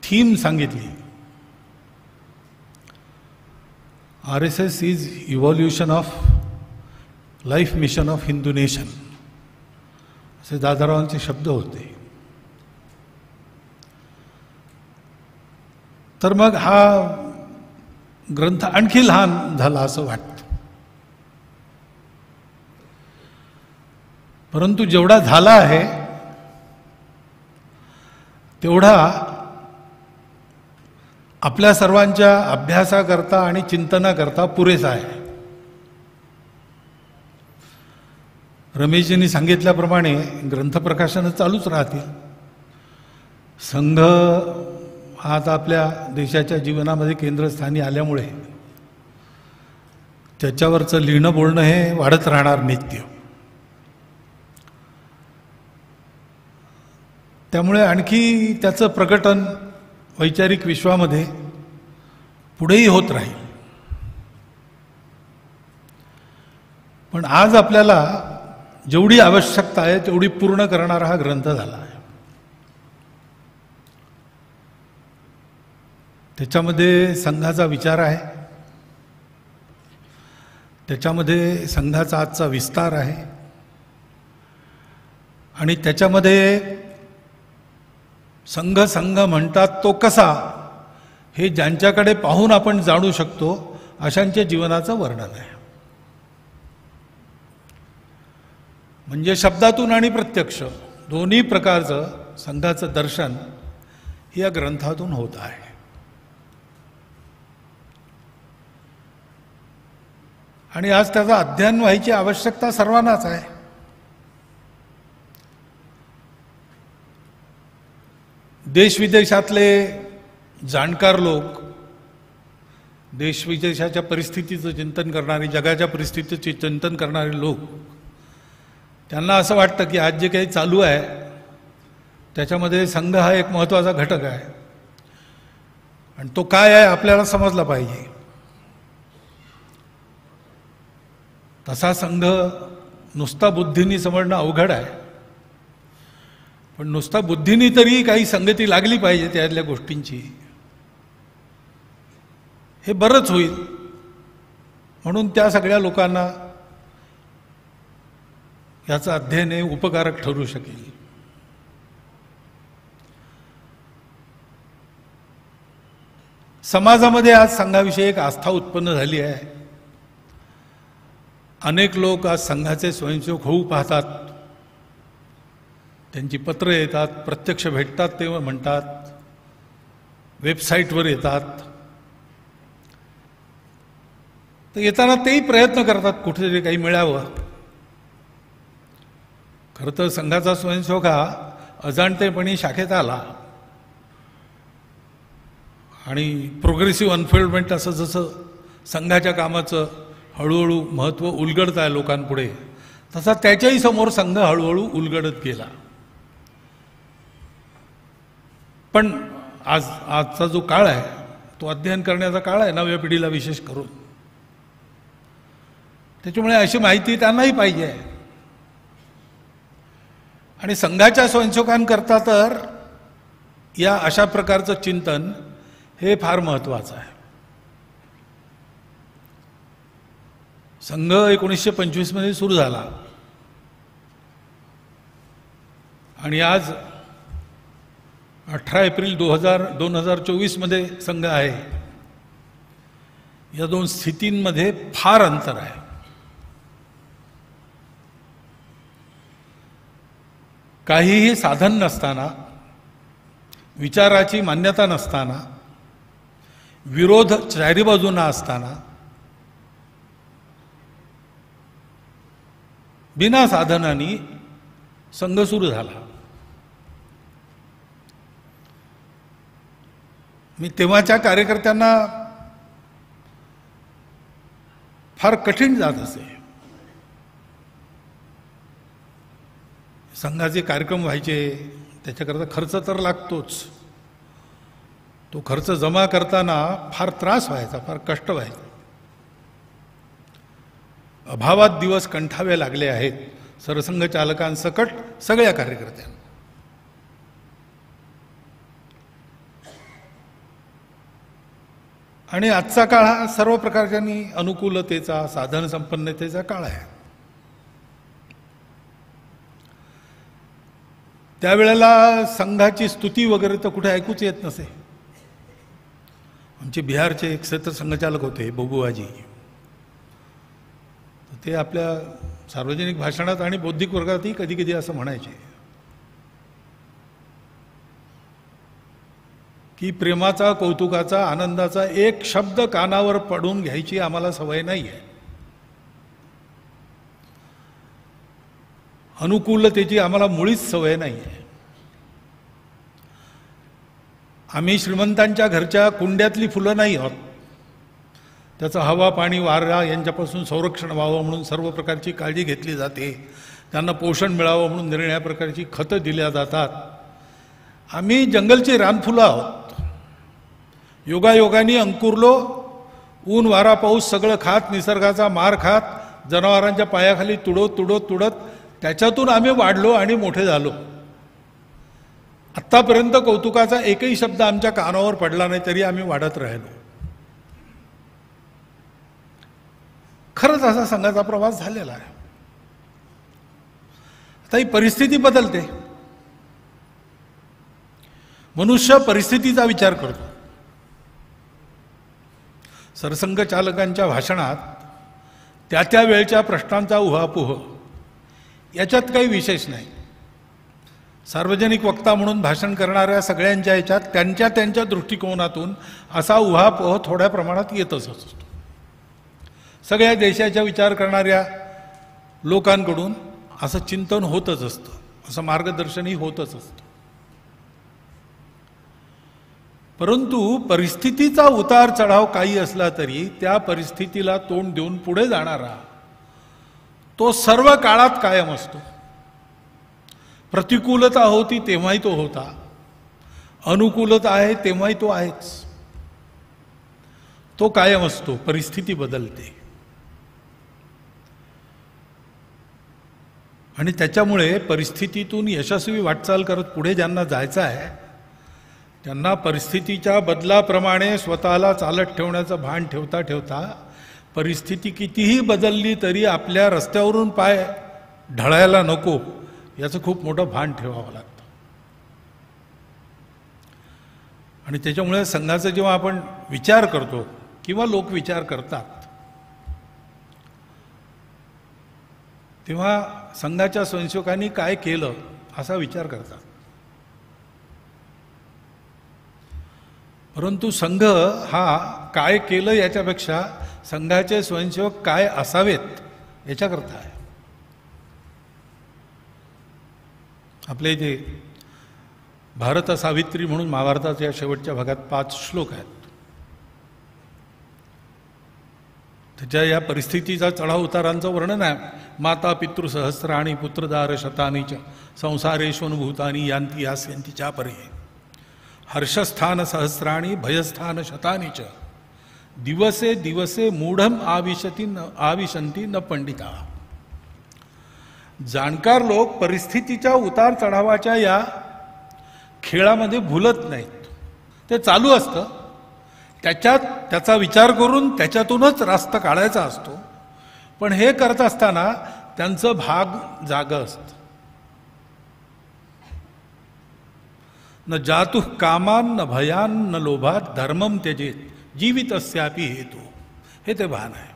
थीम सांगितली, RSS is evolution of life mission of Hindu nation, असे दादारावांचे शब्द होते. तर मग हा ग्रंथ आणखी लहान झाला असं वाटतं. परंतु जेवढा झाला आहे तेवढा आपल्या सर्वांच्या अभ्यासाकरता आणि चिंतनाकरता पुरेसा आहे. रमेशजींनी सांगितल्याप्रमाणे ग्रंथप्रकाशनं चालूच राहतील. संघ हा आता आपल्या देशाच्या जीवनामध्ये केंद्रस्थानी आल्यामुळे त्याच्यावरचं लिहिणं बोलणं हे वाढत राहणार नित्य. त्यामुळे आणखी त्याचं प्रकटन वैचारिक विश्वामध्ये पुढेही होत राहील. पण आज आपल्याला जेवढी आवश्यकता आहे तेवढी पूर्ण करणारा हा ग्रंथ झाला आहे. त्याच्यामध्ये संघाचा विचार आहे, त्याच्यामध्ये संघाचा आजचा विस्तार आहे आणि त्याच्यामध्ये संघ संघ म्हणतात तो कसा हे ज्यांच्याकडे पाहून आपण जाणू शकतो अशांच्या जीवनाचं वर्णन आहे. म्हणजे शब्दातून आणि प्रत्यक्ष दोन्ही प्रकारचं संघाचं दर्शन हे या ग्रंथातून होत आहे. आणि आज त्याचं अध्ययन व्हायची आवश्यकता सर्वांनाच आहे. देशविदेशातले जाणकार लोक, देशविदेशाच्या परिस्थितीचं चिंतन करणारे, जगाच्या परिस्थितीचे चिंतन करणारे लोक, त्यांना असं वाटतं की आज जे काही चालू आहे त्याच्यामध्ये संघ हा एक महत्त्वाचा घटक आहे आणि तो काय आहे आपल्याला समजला पाहिजे. तसा संघ नुसता बुद्धीने समजणं अवघड आहे, पण नुसता बुद्धीने तरी काही संगती लागली पाहिजे त्यातल्या गोष्टींची, हे बरंच होईल. म्हणून त्या सगळ्या लोकांना याचं अध्ययन हे उपकारक ठरू शकेल. समाजामध्ये आज संघाविषयी एक आस्था उत्पन्न झाली आहे. अनेक लोक आज संघाचे स्वयंसेवक होऊ पाहतात, त्यांची पत्र येतात, प्रत्यक्ष भेटतात तेव्हा म्हणतात, वेबसाईटवर येतात. तर येताना तेही प्रयत्न करतात कुठेतरी काही मिळावं. खरं तर संघाचा स्वयंसेवक हा अजाणतेपणी शाखेत आला आणि प्रोग्रेसिव्ह अनफोल्डमेंट असं जसं संघाच्या कामाचं हळूहळू महत्त्व उलगडत आहे लोकांपुढे, तसा त्याच्याही समोर संघ हळूहळू उलगडत गेला. पण आजचा जो काळ आहे तो अध्ययन करण्याचा काळ आहे, नव्या पिढीला विशेष करून. त्याच्यामुळे अशी माहिती त्यांनाही पाहिजे आहे. आणि संघाच्या स्वयंसेवकांकरता तर या अशा प्रकारचं चिंतन हे फार महत्त्वाचं आहे. संघ 1925 मध्ये सुरू झाला आणि आज 18 एप्रिल 2024 मध्ये संघ आहे. या दोन स्थितींमध्ये फार अंतर आहे. काहीही साधन नसताना, विचाराची मान्यता नसताना, विरोध चारी बाजूंना असताना, बिना साधनांनी संघ सुरू झाला. मी तेव्हाच्या कार्यकर्त्यांना फार कठीण जात असे. संघाचे कार्यक्रम व्हायचे, त्याच्याकरता खर्च तर लागतोच. तो खर्च जमा करताना फार त्रास व्हायचा, फार कष्ट व्हायचं. अभावात दिवस कंठावे लागले आहेत सरसंघ चालकांसकट सगळ्या कार्यकर्त्यांना. आणि आजचा काळ हा सर्व प्रकारच्या अनुकूलतेचा, साधन संपन्नतेचा काळ आहे. त्यावेळेला संघाची स्तुती वगैरे तर कुठे ऐकूच येत नसे. आमचे बिहारचे एक क्षेत्र संघचालक होते बबुआजी, ते आपल्या सार्वजनिक भाषणात आणि बौद्धिक वर्गातही कधी कधी असं म्हणायचे की प्रेमाचा, कौतुकाचा, आनंदाचा एक शब्द कानावर पडून घ्यायची आम्हाला सवय नाही आहे. अनुकूलतेची आम्हाला मुळीच सवय नाही आहे. आम्ही श्रीमंतांच्या घरच्या कुंड्यातली फुलं नाही आहोत. त्याचं हवा, पाणी, वारा यांच्यापासून संरक्षण व्हावं म्हणून सर्व प्रकारची काळजी घेतली जाते. त्यांना पोषण मिळावं म्हणून निरनिराळ्या प्रकारची खतं दिल्या जातात. आम्ही जंगलची रानफुलं आहोत. योगायोगाने अंकुरलो, ऊन वारा पाऊस सगळं खात, निसर्गाचा मार खात, जनावरांच्या पायाखाली तुडत त्याच्यातून आम्ही वाढलो आणि मोठे झालो. आत्तापर्यंत कौतुकाचा एकही शब्द आमच्या कानावर पडला नाही, तरी आम्ही वाढत राहिलो. खरंच असा संघाचा प्रवास झालेला आहे. आता ही परिस्थिती बदलते. मनुष्य परिस्थितीचा विचार करतो. सरसंघ चालकांच्या भाषणात त्या वेळच्या प्रश्नांचा उहापोह, याच्यात काही विशेष नाही. सार्वजनिक वक्ता म्हणून भाषण करणाऱ्या सगळ्यांच्या ह्याच्यात त्यांच्या त्यांच्या दृष्टिकोनातून असा उहापोह थोड्या प्रमाणात येतच असतो. सगळ्या देशाचा विचार करणाऱ्या लोकांकडून असं चिंतन होतच असतं, असं मार्गदर्शनही होतच असतं. परंतु परिस्थितीचा उतार चढाव काही असला तरी त्या परिस्थितीला तोंड देऊन पुढे जाणारा तो सर्व काळात कायम असतो. प्रतिकूलता होती तेव्हाही तो होता, अनुकूलता आहे तेव्हाही तो आहेच. तो कायम असतो, परिस्थिती बदलते. आणि त्याच्यामुळे परिस्थितीतून यशस्वी वाटचाल करत पुढे ज्यांना जायचं आहे त्यांना परिस्थितीच्या बदलाप्रमाणे स्वतःला चालत ठेवण्याचं भान ठेवता ठेवता परिस्थिती कितीही बदलली तरी आपल्या रस्त्यावरून पाय ढळायला नको याचं खूप मोठं भान ठेवावं लागतं. आणि त्याच्यामुळे संघाचा जेव्हा आपण विचार करतो किंवा लोक विचार करतात तेव्हा संघाच्या स्वयंसेवकांनी काय केलं असा विचार करतात. परंतु संघ हा काय केलं याच्यापेक्षा संघाचे स्वयंसेवक काय असावेत याच्याकरता आहे. आपले जे भारत सावित्री म्हणून महाभारताच्या शेवटच्या भागात 5 श्लोक आहेत. त्याच्या या परिस्थितीचा चढाव उतारांचं वर्णन आहे. माता पितृ सहस्राणी पुत्रदार शतानीच संसारेष्वनुभूतानी यान्ति यास्यन्ति चापरे हर्षस्थान सहस्राणी भयस्थान शतानीच दिवसे दिवसे मूढम आविशंती न पंडिता. जाणकार लोक परिस्थितीच्या उतार चढावाच्या या खेळामध्ये भुलत नाहीत. ते चालू असतं, त्याचा विचार करून त्याच्यातूनच रास्त काढायचा असतो. पण हे करत असताना त्यांचं भाग जागं असतं. न जातु कामान न भयान न लोभात धर्मम त्यजेत जीवितस्यापि हेतु. हे ते भान आहे.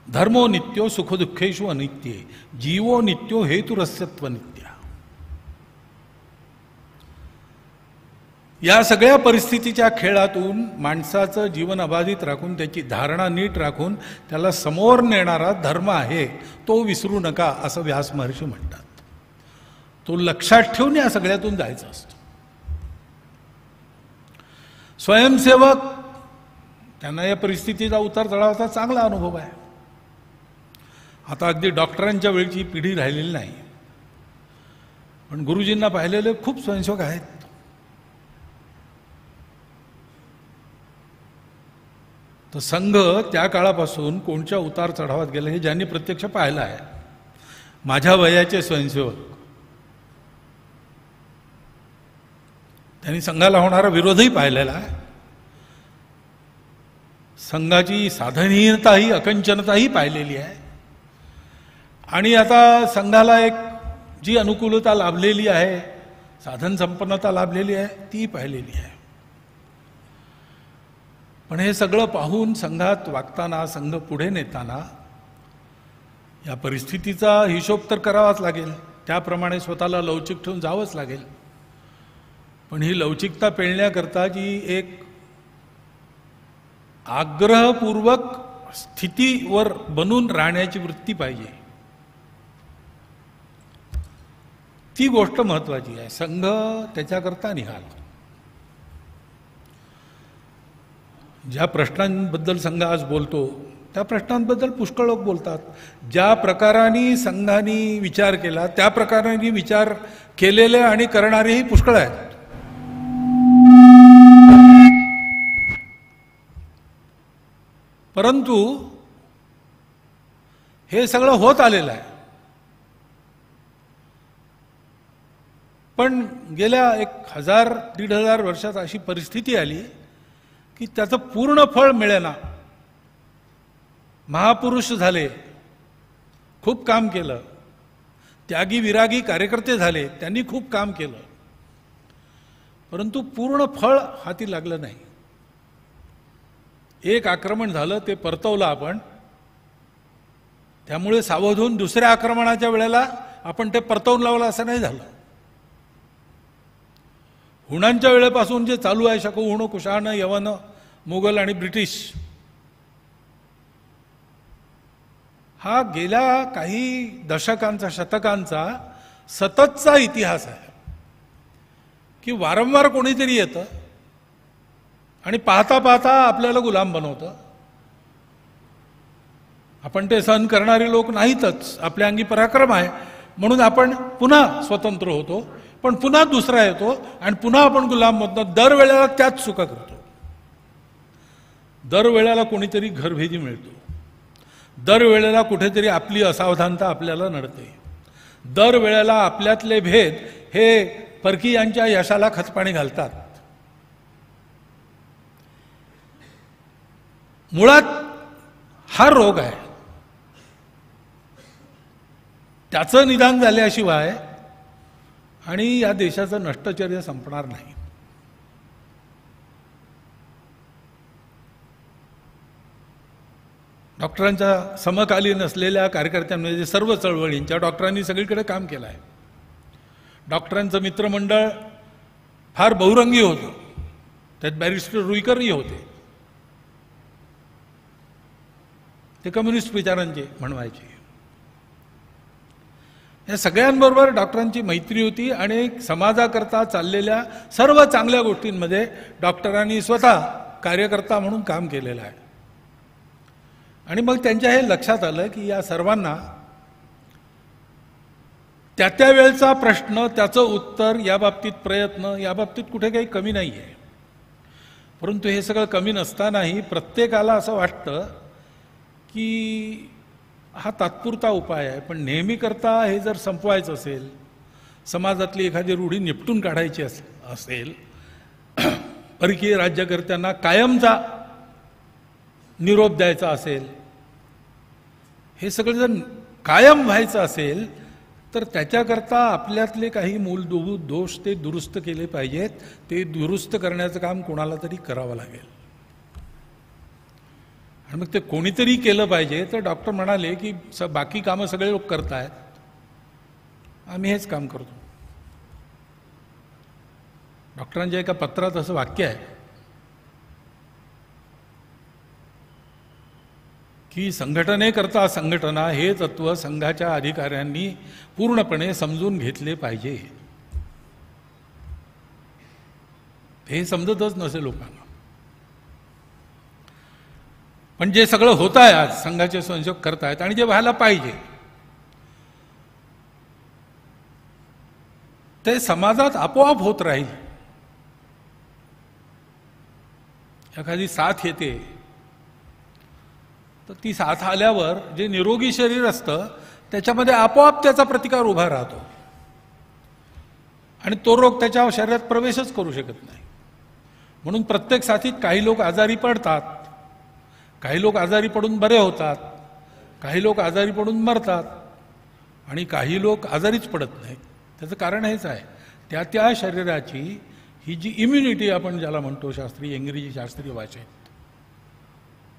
धर्मो नित्यो सुख दुःखेषु अनित्ये जीवो नित्यो हेतुरस्यत्व नित्या. या सगळ्या परिस्थितीच्या खेळातून माणसाचं जीवन अबाधित राखून त्याची धारणा नीट राखून त्याला समोर नेणारा धर्म आहे तो विसरू नका असं व्यास महर्षी म्हणतात. तो लक्षात ठेवून या सगळ्यातून जायचं असतं. स्वयंसेवक त्यांना या परिस्थितीचा उतार चढावाचा चांगला अनुभव आहे. आता अगदी डॉक्टरांच्या वेळची पिढी राहिलेली नाही, पण गुरुजींना पाहिलेले खूप स्वयंसेवक आहेत. तर संघ त्या काळापासून कोणत्या उतार चढावात गेला हे ज्यांनी प्रत्यक्ष पाहिलं आहे. माझ्या वयाचे स्वयंसेवक, त्यांनी संघाला होणारा विरोधही पाहिलेला आहे. संघाची साधनहीनताही अकंचनताही पाहिलेली आहे. आणि आता संघाला एक जी अनुकूलता लाभलेली आहे, साधन संपन्नता लाभलेली आहे, ती पाहिलेली आहे. पण हे सगळं पाहून संघात वागताना, संघ पुढे नेताना या परिस्थितीचा हिशोब तर करावाच लागेल. त्याप्रमाणे स्वतःला लवचिक ठेवून जावंच लागेल. पण ही लवचिकता पेलण्याकरता जी एक आग्रहपूर्वक स्थितीवर बनून राहण्याची वृत्ती पाहिजे, ती गोष्ट महत्वाची आहे. संघ त्याच्याकरता निघाला. ज्या प्रश्नांबद्दल संघ आज बोलतो त्या प्रश्नांबद्दल पुष्कळ लोक बोलतात. ज्या प्रकाराने संघाने विचार केला त्या प्रकाराने विचार केलेले आणि करणारेही पुष्कळ आहेत. परंतु हे सगळं होत आलेलं आहे. पण गेल्या 1000-1500 वर्षात अशी परिस्थिती आली की त्याचं पूर्ण फळ मिळेना. महापुरुष झाले, खूप काम केलं, त्यागी विरागी कार्यकर्ते झाले, त्यांनी खूप काम केलं, परंतु पूर्ण फळ हाती लागलं नाही. एक आक्रमण झालं, ते परतवलं आपण. त्यामुळे सावध होऊन दुसऱ्या आक्रमणाच्या वेळेला आपण ते परतवून लावलं असं नाही झालं. हुणांच्या वेळेपासून जे चालू आहे शकू हुण कुशाण यवन मुघल आणि ब्रिटिश, हा गेल्या काही दशकांचा शतकांचा सततचा इतिहास आहे की वारंवार कोणीतरी येतं आणि पाहता पाहता आपल्याला गुलाम बनवतं. आपण ते सहन करणारे लोक नाहीतच, आपल्या अंगी पराक्रम आहे म्हणून आपण पुन्हा स्वतंत्र होतो, पण पुन्हा दुसरा येतो आणि पुन्हा आपण गुलाम बनतो. दरवेळेला त्याच चुका करतो. दरवेळेला कोणीतरी घरभेदी मिळतो, दरवेळेला कुठेतरी आपली असावधानता आपल्याला नडते, दरवेळेला आपल्यातले भेद हे परकीयांच्या यशाला खतपाणी घालतात. मुळात हा रोग आहे, त्याचं निदान झाल्याशिवाय आणि या देशाचं नष्टचर्य संपणार नाही. डॉक्टरांच्या समकालीन असलेल्या कार्यकर्त्यांमध्ये सर्व चळवळींच्या डॉक्टरांनी सगळीकडे काम केलं आहे. डॉक्टरांचं मित्रमंडळ फार बहुरंगी होतं, त्यात बॅरिस्टर रुईकरही होते, ते कम्युनिस्ट विचारांचे म्हणवायचे. या सगळ्यांबरोबर डॉक्टरांची मैत्री होती आणि समाजाकरता चाललेल्या सर्व चांगल्या गोष्टींमध्ये डॉक्टरांनी स्वतः कार्यकर्ता म्हणून काम केलेलं आहे. आणि मग त्यांच्या हे लक्षात आलं की या सर्वांना त्या त्या वेळचा प्रश्न, त्याचं उत्तर, याबाबतीत प्रयत्न, याबाबतीत कुठे काही कमी नाही आहे. परंतु हे सगळं कमी नसतानाही प्रत्येकाला असं वाटतं की हा तात्पुरता उपाय आहे, पण नेहमी करता हे जर संपवायचं असेल, समाजातली एखादी रूढी निपटून काढायची असेल, परकीय राज्यकर्त्यांना कायमचा निरोप द्यायचा असेल, हे सगळं जर कायम व्हायचं असेल तर त्याच्याकरता आपल्यातले काही मूलभूत दोष ते दुरुस्त केले पाहिजेत. ते दुरुस्त करण्याचं काम कोणाला तरी करावं लागेल आणि मग ते कोणीतरी केलं पाहिजे. तर डॉक्टर म्हणाले की बाकी कामं सगळे लोक करतायत, आम्ही हेच काम करतो. डॉक्टरांच्या एका पत्रात असं वाक्य आहे की संघटनेकरता संघटना हे तत्व संघाच्या अधिकाऱ्यांनी पूर्णपणे समजून घेतले पाहिजे. हे समजतच नसे लोकांना. पण जे सगळं होत आहे आज, संघाचे स्वयंसेवक करतायत आणि जे व्हायला पाहिजे ते समाजात आपोआप होत राहील. एखादी साथ येते तर ती साथ आल्यावर जे निरोगी शरीर असतं त्याच्यामध्ये आपोआप त्याचा प्रतिकार उभा राहतो आणि तो रोग त्याच्या शरीरात प्रवेशच करू शकत नाही. म्हणून प्रत्येक साथीत काही लोक आजारी पडतात, काही लोक आजारी पडून बरे होतात, काही लोक आजारी पडून मरतात आणि काही लोक आजारीच पडत नाहीत. त्याचं कारण हेच आहे, त्या त्या शरीराची ही जी इम्युनिटी आपण ज्याला म्हणतो शास्त्रीय इंग्रजी शास्त्रीय भाषेत,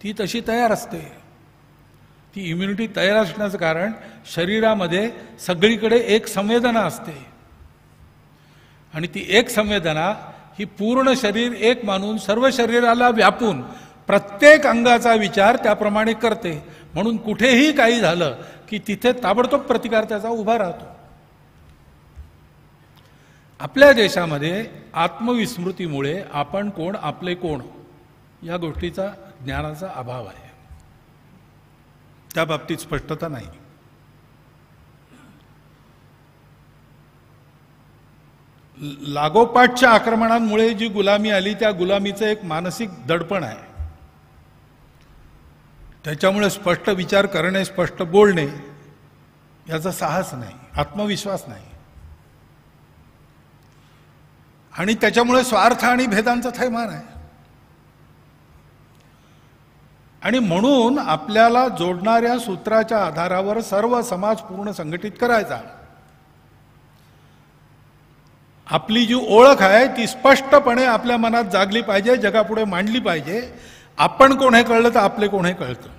ती तशी तयार असते. ती इम्युनिटी तयार असण्याचं कारण शरीरामध्ये सगळीकडे एक संवेदना असते आणि ती एक संवेदना ही पूर्ण शरीर एक मानून सर्व शरीराला व्यापून प्रत्येक अंगाचा विचार त्याप्रमाणे करते. म्हणून कुठेही काही झालं की तिथे ताबडतोब प्रतिकार त्याचा उभा राहतो. आपल्या देशामध्ये आत्मविस्मृतीमुळे आपण कोण, आपले कोण या गोष्टीचा ज्ञानाचा अभाव आहे. त्या बाबतीत स्पष्टता नाही. लागोपाठच्या आक्रमणांमुळे जी गुलामी आली त्या गुलामीचं एक मानसिक दडपण आहे. त्याच्यामुळे स्पष्ट विचार करणे, स्पष्ट बोलणे याचा साहस नाही, आत्मविश्वास नाही आणि त्याच्यामुळे स्वार्थ आणि भेदांचा थैमान आहे. आणि म्हणून आपल्याला जोडणाऱ्या सूत्राच्या आधारावर सर्व समाज पूर्ण संघटित करायचा. आपली जी ओळख आहे ती स्पष्टपणे आपल्या मनात जागली पाहिजे, जगापुढे मांडली पाहिजे. आपण कोण हे कळलं तर आपले कोण हे कळतं.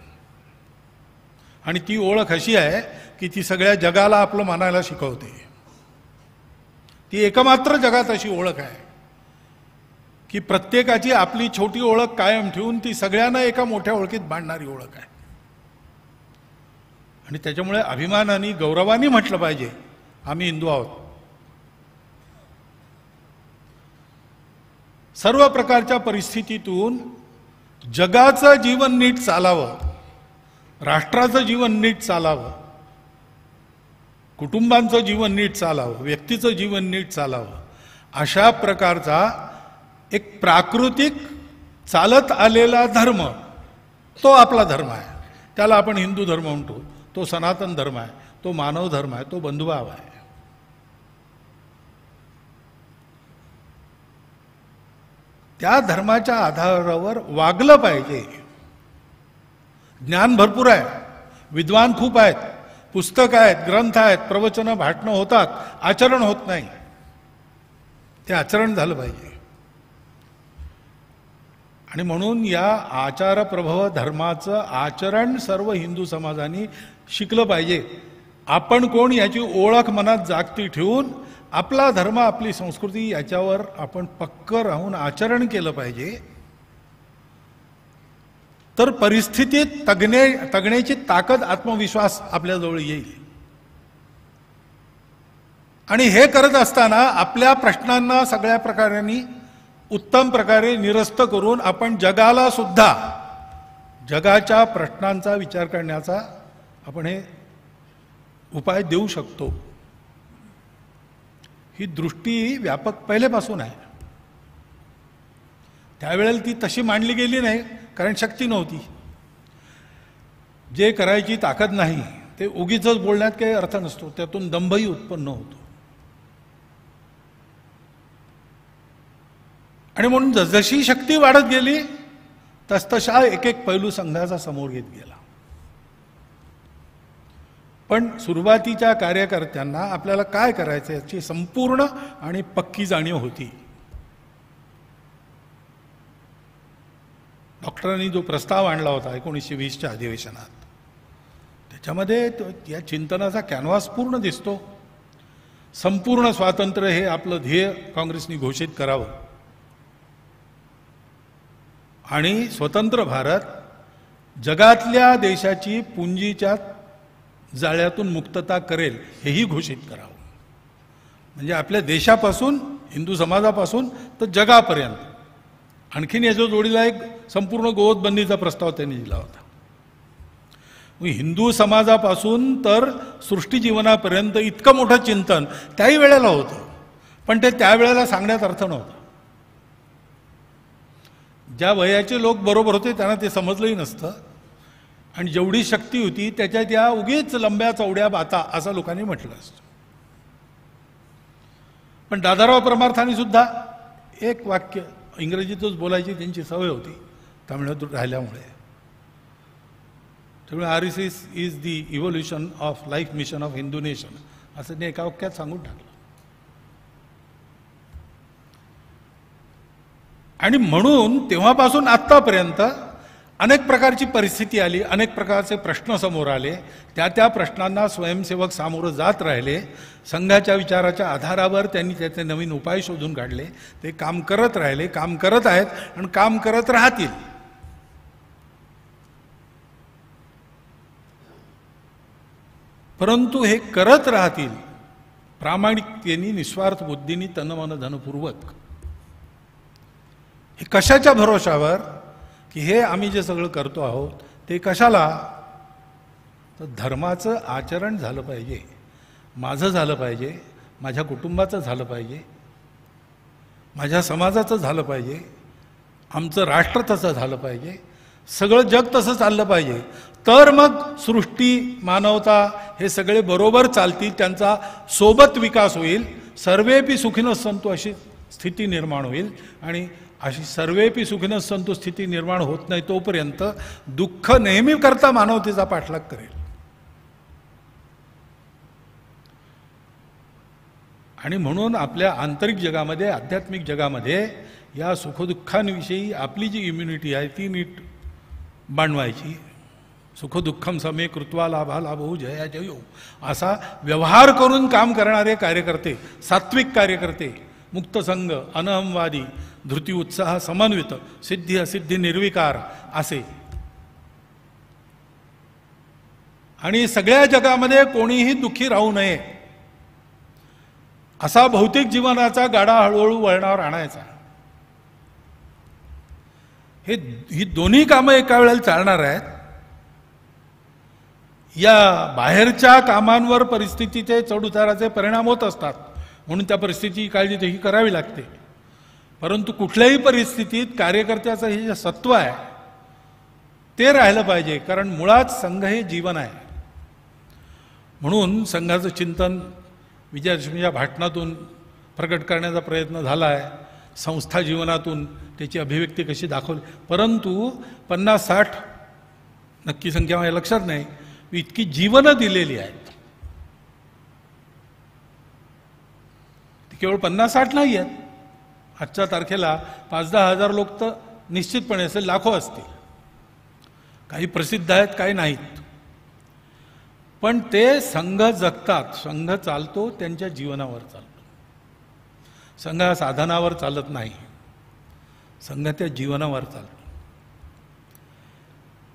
आणि ती ओळख अशी आहे की ती सगळ्या जगाला आपलं मानायला शिकवते. ती एकमात्र जगात अशी ओळख आहे की प्रत्येकाची आपली छोटी ओळख कायम ठेवून ती सगळ्यांना एका मोठ्या ओळखीत बांधणारी ओळख आहे. आणि त्याच्यामुळे अभिमानाने गौरवाने म्हटलं पाहिजे आम्ही हिंदू आहोत. सर्व प्रकारच्या परिस्थितीतून जगाचं जीवन नीट चालावं, राष्ट्राचं जीवन नीट चालावं, कुटुंबांचं जीवन नीट चालावं, व्यक्तीचं जीवन नीट चालावं, अशा प्रकारचा एक प्राकृतिक चालत आलेला धर्म तो आपला धर्म आहे. त्याला आपण हिंदू धर्म म्हणतो. तो सनातन धर्म आहे, तो मानव धर्म आहे, तो बंधुभाव आहे. त्या धर्माच्या आधारावर वागलं पाहिजे. ज्ञान भरपूर आहे, विद्वान खूप आहेत, पुस्तक आहेत, ग्रंथ आहेत, प्रवचनं भाषणं होतात, आचरण होत नाही. ते आचरण झालं पाहिजे. आणि म्हणून या आचारप्रभव धर्माचं आचरण सर्व हिंदू समाजाने शिकलं पाहिजे. आपण कोण याची ओळख मनात जागती ठेवून आपला धर्म, आपली संस्कृती याच्यावर आपण पक्क राहून आचरण केलं पाहिजे. तर परिस्थितीत तगण्याची ताकद, आत्मविश्वास आपल्याजवळ येईल. आणि हे करत असताना आपल्या प्रश्नांना सगळ्या प्रकारांनी उत्तम प्रकारे निरस्त करून आपण जगाला सुद्धा जगाच्या प्रश्नांचा विचार करण्याचा आपण हे उपाय देऊ शकतो. ही दृष्टी व्यापक पहिलेपासून आहे. त्यावेळेला ती तशी मांडली गेली नाही, कारण शक्ती नव्हती. जे करायची ताकद नाही ते उगीच बोलण्यात काही अर्थ नसतो, त्यातून दंभही उत्पन्न होतो. आणि म्हणून जशी शक्ती वाढत गेली तसतशा एक एक पैलू संघाचा समोर घेत गेला. पण सुरुवातीच्या कार्यकर्त्यांना आपल्याला काय करायचं याची संपूर्ण आणि पक्की जाणीव होती. डॉक्टरांनी जो प्रस्ताव आणला होता 1920च्या अधिवेशनात, त्याच्यामध्ये या चिंतनाचा कॅनव्हास पूर्ण दिसतो. संपूर्ण स्वातंत्र्य हे आपलं ध्येय काँग्रेसने घोषित करावं आणि स्वतंत्र भारत जगातल्या देशाची पुंजीच्या जाळ्यातून मुक्तता करेल हेही घोषित करावं. म्हणजे आपल्या देशापासून, हिंदू समाजापासून तर जगापर्यंत. आणखीन याच्या जोडीला एक संपूर्ण गोवधबंदीचा प्रस्ताव त्यांनी दिला होता. हिंदू समाजापासून तर सृष्टीजीवनापर्यंत इतकं मोठं चिंतन त्याही वेळेला होतं, पण ते त्यावेळेला सांगण्यात अर्थ नव्हता. ज्या वयाचे लोक बरोबर होते त्यांना ते समजलंही नसतं. आणि जेवढी शक्ती होती त्याच्यात या उगीच लंब्या चौड्या बाता असं लोकांनी म्हटलं असतं. पण दादाराव परमार्थांनी सुद्धा एक वाक्य इंग्रजीतच बोलायची त्यांची सवय होती तामिळनाडूत राहिल्यामुळे. त्यामुळे RSS is the evolution of life mission of Hindu nation असं ते एका वाक्यात सांगून टाकलं. आणि म्हणून तेव्हापासून आत्तापर्यंत अनेक प्रकारची परिस्थिती आली, अनेक प्रकारचे प्रश्न समोर आले. त्या प्रश्नांना स्वयंसेवक सामोरं जात राहिले. संघाच्या विचाराच्या आधारावर त्यांनी त्याचे नवीन उपाय शोधून काढले. ते काम करत राहिले, काम करत आहेत आणि काम करत राहतील. परंतु हे करत राहतील प्रामाणिकतेने, निस्वार्थ बुद्धीने, तनमन धनपूर्वक. हे कशाच्या भरोशावर की हे आम्ही जे सगळं करतो आहोत ते कशाला, तर धर्माचं आचरण झालं पाहिजे, माझं झालं पाहिजे, माझ्या कुटुंबाचं झालं पाहिजे, माझ्या समाजाचं झालं पाहिजे, आमचं राष्ट्र तसं झालं पाहिजे, सगळं जग तसं चाललं पाहिजे. तर मग सृष्टी, मानवता हे सगळे बरोबर चालतील, त्यांचा सोबत विकास होईल. सर्वेपि सुखिनः सन्तु अशी स्थिती निर्माण होईल. आणि अशी सर्वेपि सुखिनः सन्तु स्थिती निर्माण होत नाही तोपर्यंत दुःख नेहमी करता मानवतेचा पाठलाग करेल. आणि म्हणून आपल्या आंतरिक जगामध्ये, आध्यात्मिक जगामध्ये या सुखदुःखांविषयी आपली जी इम्युनिटी आहे ती नीट बांधवायची. सुखदुःखम समे कृत्वा लाभा लाभो जया जयो, असा व्यवहार करून काम करणारे कार्यकर्ते, सात्विक कार्यकर्ते, मुक्तसंग, अनहमवादी, धृती उत्साह समन्वित, सिद्धी असिद्धी निर्विकार असे. आणि सगळ्या जगामध्ये कोणीही दुःखी राहू नये असा भौतिक जीवनाचा गाडा हळूहळू वळणावर आणायचा. ही दोन्ही कामं एका वेळेला चालणार आहेत. या बाहेरच्या कामांवर परिस्थितीचे चढउताराचे परिणाम होत असतात, म्हणून त्या परिस्थितीची काळजी तशी करावी लागते. परंतु कुठल्याही परिस्थितीत कार्यकर्त्याचं हे जे सत्व आहे ते राहिलं पाहिजे, कारण मुळात संघ हे जीवन आहे. म्हणून संघाचं चिंतन विजयादशमीच्या भाषणातून प्रकट करण्याचा प्रयत्न झाला आहे. संस्था जीवनातून त्याची अभिव्यक्ती कशी दाखवली, परंतु 50-60 नक्की संख्या माझ्या लक्षात नाही, इतकी जीवनं दिलेली आहेत. ती केवळ 50-60 नाही आहेत. आजच्या तारखेला 5-10 हजार लोक तर निश्चितपणे असेल, लाखो असतील. काही प्रसिद्ध आहेत, काही नाहीत. पण ते संघ जगतात, संघ चालतो त्यांच्या जीवनावर चालतो. संघ हा साधनावर चालत नाही, संघ त्या जीवनावर चालतो.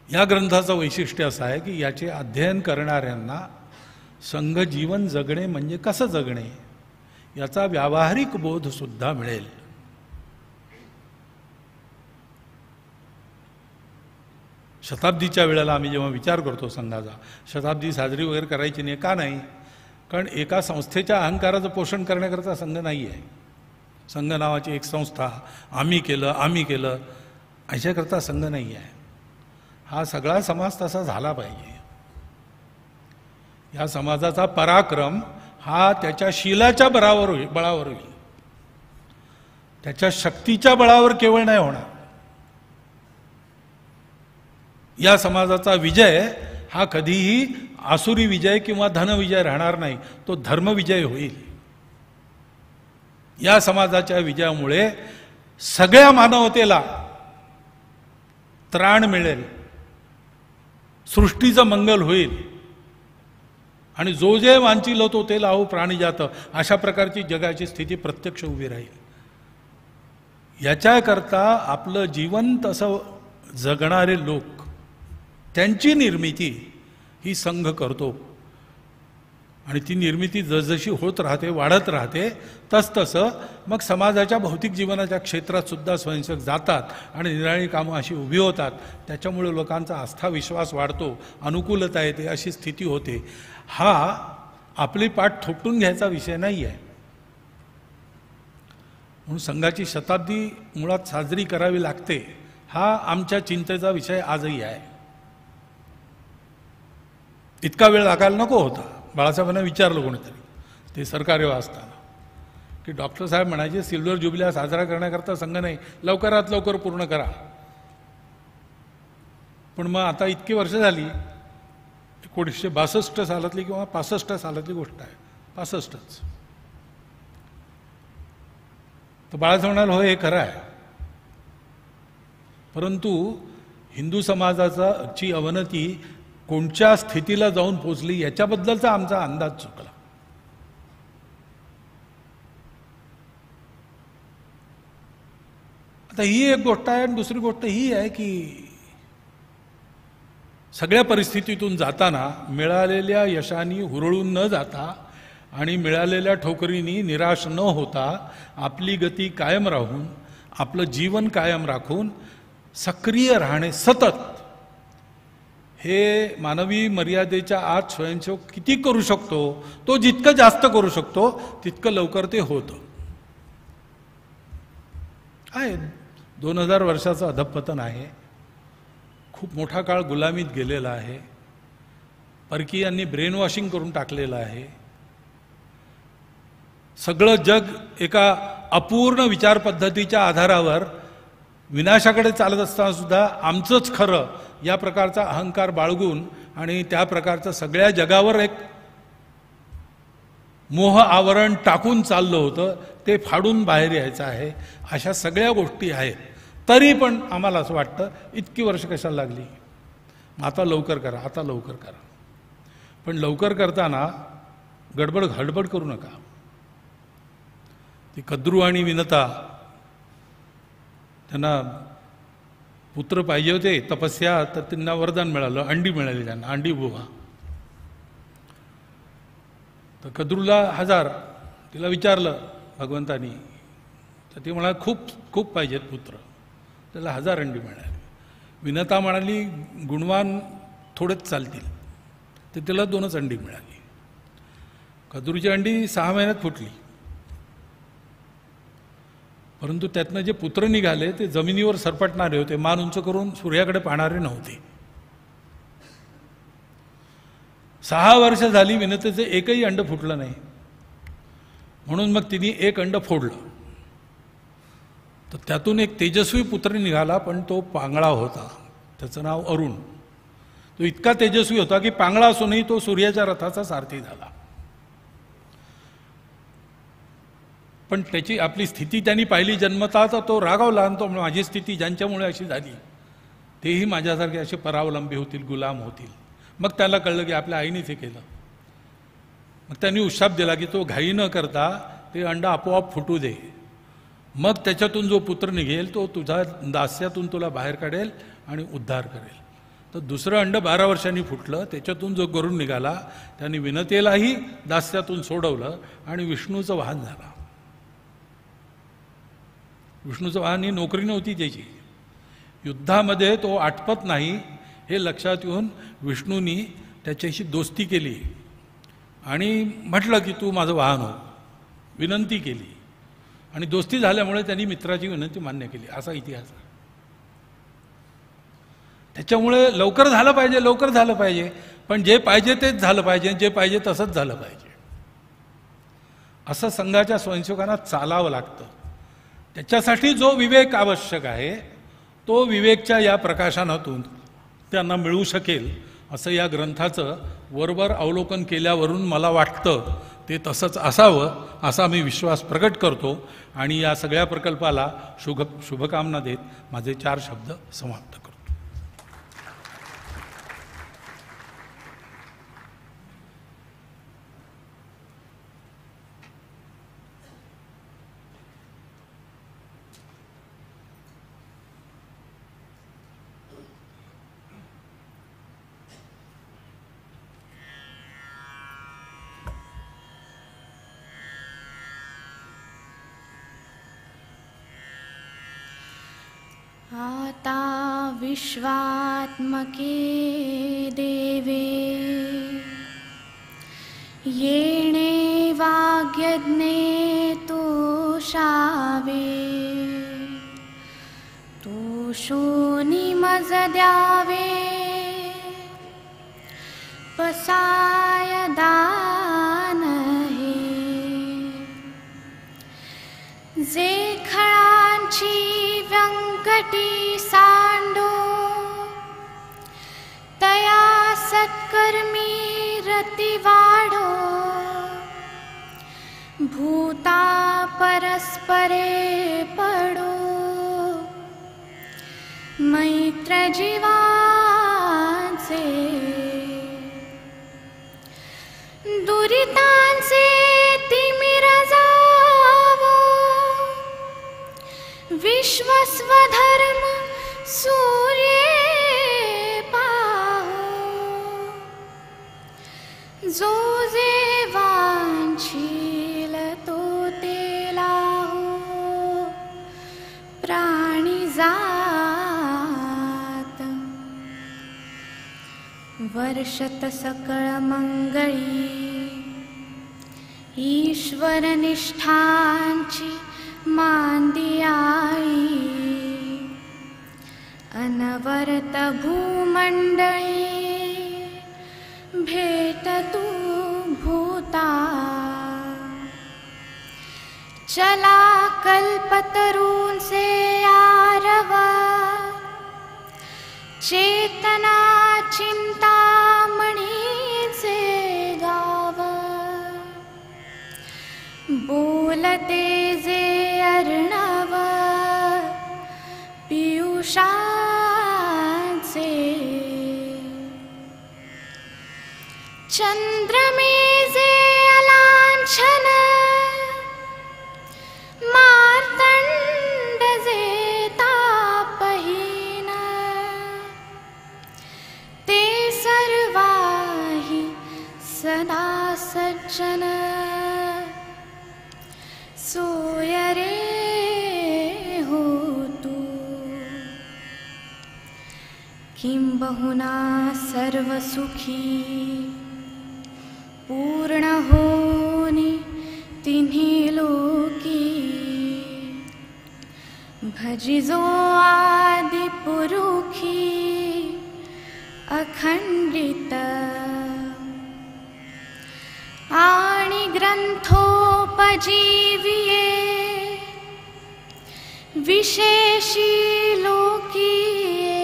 या ग्रंथाचं वैशिष्ट्य असं आहे की याचे अध्ययन करणाऱ्यांना संघ जीवन जगणे म्हणजे कसं जगणे याचा व्यावहारिक बोध सुद्धा मिळेल. शताब्दीच्या वेळेला आम्ही जेव्हा विचार करतो संघाचा, शताब्दी साजरी वगैरे करायची नाही, का नाही? कारण एका संस्थेच्या अहंकाराचं पोषण करण्याकरता संघ नाही आहे. संघ नावाची एक संस्था, आम्ही केलं अशाकरता संघ नाही आहे. हा सगळा समाज तसा झाला पाहिजे. या समाजाचा पराक्रम हा त्याच्या शीलाच्या बळावर होईल, त्याच्या शक्तीच्या बळावर केवळ नाही होणार. या समाजाचा विजय हा कधीही आसुरी विजय किंवा धनविजय राहणार नाही, तो धर्मविजय होईल. या समाजाच्या विजयामुळे सगळ्या मानवतेला त्राण मिळेल, सृष्टीचं मंगल होईल आणि जो जे वांचिल तो ते लावू प्राणी जातं, अशा प्रकारची जगाची स्थिती प्रत्यक्ष उभी राहील. याच्याकरता आपलं जीवन तसं जगणारे लोक, त्यांची निर्मिती ही संघ करतो. आणि ती निर्मिती जसजशी होत राहते, वाढत राहते, तसतसं मग समाजाच्या भौतिक जीवनाच्या क्षेत्रात सुद्धा स्वयंसेवक जातात आणि निराळी कामं अशी उभी होतात. त्याच्यामुळे लोकांचा आस्था विश्वास वाढतो, अनुकूलता येते, अशी स्थिती होते. हा आपली पाठ थोपटून घ्यायचा विषय नाही आहे. म्हणून संघाची शताब्दी मुळात साजरी करावी लागते, हा आमच्या चिंतेचा विषय आजही आहे. इतका वेळ लागायला नको होता. बाळासाहेबांना विचारलं कोणीतरी, ते सरकारी असताना, की डॉक्टर साहेब म्हणायचे सिल्वर ज्युबिली साजरा करण्याकरता संघ नाही, लवकरात लवकर पूर्ण करा. पण मग आता इतकी वर्ष झाली, 1962 सालातली किंवा 65 सालातली गोष्ट आहे, 65च. तर बाळासाहेब म्हणाल हो हे खरं आहे, परंतु हिंदू समाजाची अवनती कोणत्या स्थितीला जाऊन पोचली याच्याबद्दलचा आमचा अंदाज चुकला. आता ही एक गोष्ट आहे. आणि दुसरी गोष्ट ही आहे की सगळ्या परिस्थितीतून जाताना मिळालेल्या यशाने हुरळून न जाता आणि मिळालेल्या ठोकरींनी निराश न होता आपली गती कायम राहून, आपलं जीवन कायम राखून सक्रिय राहणे सतत, हे मानवी मर्यादेच्या आत स्वयंसेवक किती करू शकतो, तो जितकं जास्त करू शकतो तितकं लवकर ते होतं. आहे 2000 वर्षाचं अधःपतन आहे. खूप मोठा काळ गुलामीत गेलेला आहे. परकीयांनी ब्रेन वॉशिंग करून टाकलेलं आहे. सगळं जग एका अपूर्ण विचार पद्धतीच्या आधारावर विनाशाकडे चालत असताना सुद्धा आमचंच खरं या प्रकारचा अहंकार बाळगून आणि त्या प्रकारचं सगळ्या जगावर एक मोह आवरण टाकून चाललं होतं, ते फाडून बाहेर यायचं आहे. अशा सगळ्या गोष्टी आहेत. तरी पण आम्हाला असं वाटतं इतकी वर्ष कशाला लागली. आता लवकर करा, आता लवकर करा. पण लवकर करताना गडबड करू नका. ती कद्रू आणि विनता त्यांना पुत्र पाहिजे होते, तपस्या, तर त्यांना वरदान मिळालं, अंडी मिळाली त्यांना, अंडी बुवा. तर कद्रूला 1000, तिला विचारलं भगवंतानी, तर ती म्हणाली खूप खूप पाहिजेत पुत्र. त्याला 1000 अंडी मिळाली. विनता म्हणाली गुणवान थोडेच चालतील, तर तिला 2च अंडी मिळाली. कद्रूची अंडी 6 महिन्यात फुटली, परंतु त्यातनं जे पुत्र निघाले ते जमिनीवर सरपटणारे होते, मान उंच करून सूर्याकडे पाहणारे नव्हते. 6 वर्ष झाली विनतेचे एकही अंड फुटलं नाही. म्हणून मग तिने एक अंड फोडलं, तर त्यातून एक तेजस्वी पुत्र निघाला, पण तो पांगळा होता. त्याचं नाव अरुण. तो इतका तेजस्वी होता की पांगळा असूनही तो सूर्याच्या रथाचा सारथी झाला. पण त्याची आपली स्थिती त्यांनी पाहिली जन्मता, तर तो रागावला आणि तो माझी स्थिती ज्यांच्यामुळे अशी झाली तेही माझ्यासारखे असे परावलंबी होतील, गुलाम होतील. मग त्याला कळलं की आपल्या आईनेच हे केलं. मग त्यांनी उशाप दिला की तो घाई न करता ते अंड आपोआप फुटू दे, मग त्याच्यातून जो पुत्र निघेल तो तुझ्या दास्यातून तुला बाहेर काढेल आणि उद्धार करेल. तर दुसरं अंड 12 वर्षांनी फुटलं. त्याच्यातून जो गरुड निघाला त्यांनी विनतेलाही दास्यातून सोडवलं आणि विष्णूचं वाहन झालं. विष्णूचं वाहन ही नोकरी नव्हती त्याची. युद्धामध्ये तो आटपत नाही हे लक्षात येऊन विष्णूंनी त्याच्याशी दोस्ती केली आणि म्हटलं की तू माझं वाहन हो, विनंती केली. आणि दोस्ती झाल्यामुळे त्यांनी मित्राची विनंती मान्य केली, असा इतिहास आहे. त्याच्यामुळे लवकर झालं पाहिजे, लवकर झालं पाहिजे, पण जे पाहिजे तेच झालं पाहिजे, जे पाहिजे तसंच झालं पाहिजे. असं संघाच्या स्वयंसेवकांना चालावं लागतं. त्याच्यासाठी जो विवेक आवश्यक आहे तो विवेकच्या या प्रकाशनातून त्यांना मिळू शकेल असं या ग्रंथाचं वरवर अवलोकन केल्यावरून मला वाटतं. ते तसंच असावं असा मी विश्वास प्रकट करतो आणि या सगळ्या प्रकल्पाला शुभकामना देत माझे 4 शब्द समाप्त करतो. आता विश्वात्मके देवे येणे वाग्यज्ञे तोषावे तोषोनी मज द्यावे पसाय दान हे जे खळांची व्यंकटी सांडो तया सत्कर्मी रती वाढो भूता परस्परे पडो मैत्र जीवांचे दुरितांचे तिमिर जावो विश्वस्वधर्म सूर्ये पाहो जो जे वांछील तो ते लाहो प्राणी जात वर्षत सकळ मंगळी ईश्वर निष्ठांची मांदियाई अनवरत भूमंडळी भेट तू भूता चला कल्पतरूंचे आरव चेतना चिंतामणीचे गाव बोलते जे अर्णव पियुषाचे चंद्रमेजे अलांछन मार्तंड जे तापहीन ते सर्वाही सदा सज्जन सोय रे हो तू किंबहुना सर्वसुखी पूर्ण होनी तिन्ही लोकी भजिजो आदि पुरुखी अखंडित आणि ग्रंथोपजीविये विशेषी लोकीये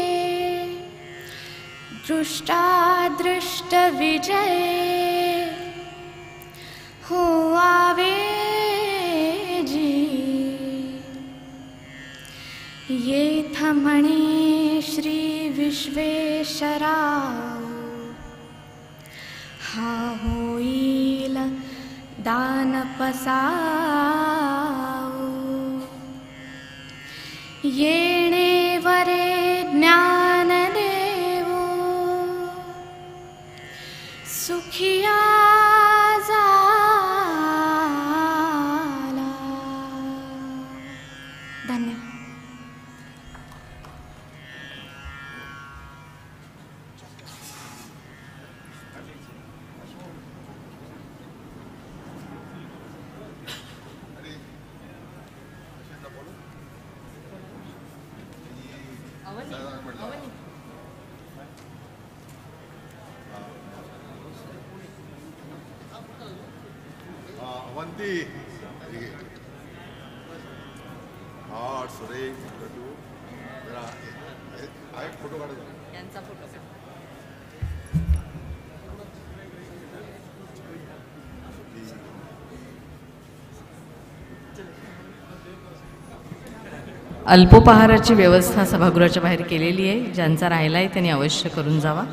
दृष्टादृष्ट विजय हो आवे जी येथ म्हणे श्री विश्वेश्वराव हा होईल दानपसाव येणे वरे ज्ञान देवो सुखिया झाला. धन्यवाद. अवंती हार्ट सुरेख गटू जरा एक फोटो काढा यांचा फोटो अल्पोपहाराची व्यवस्था सभागृहाच्या बाहेर केलेली आहे. ज्यांचा राहिला आहे त्यांनी अवश्य करून जावा.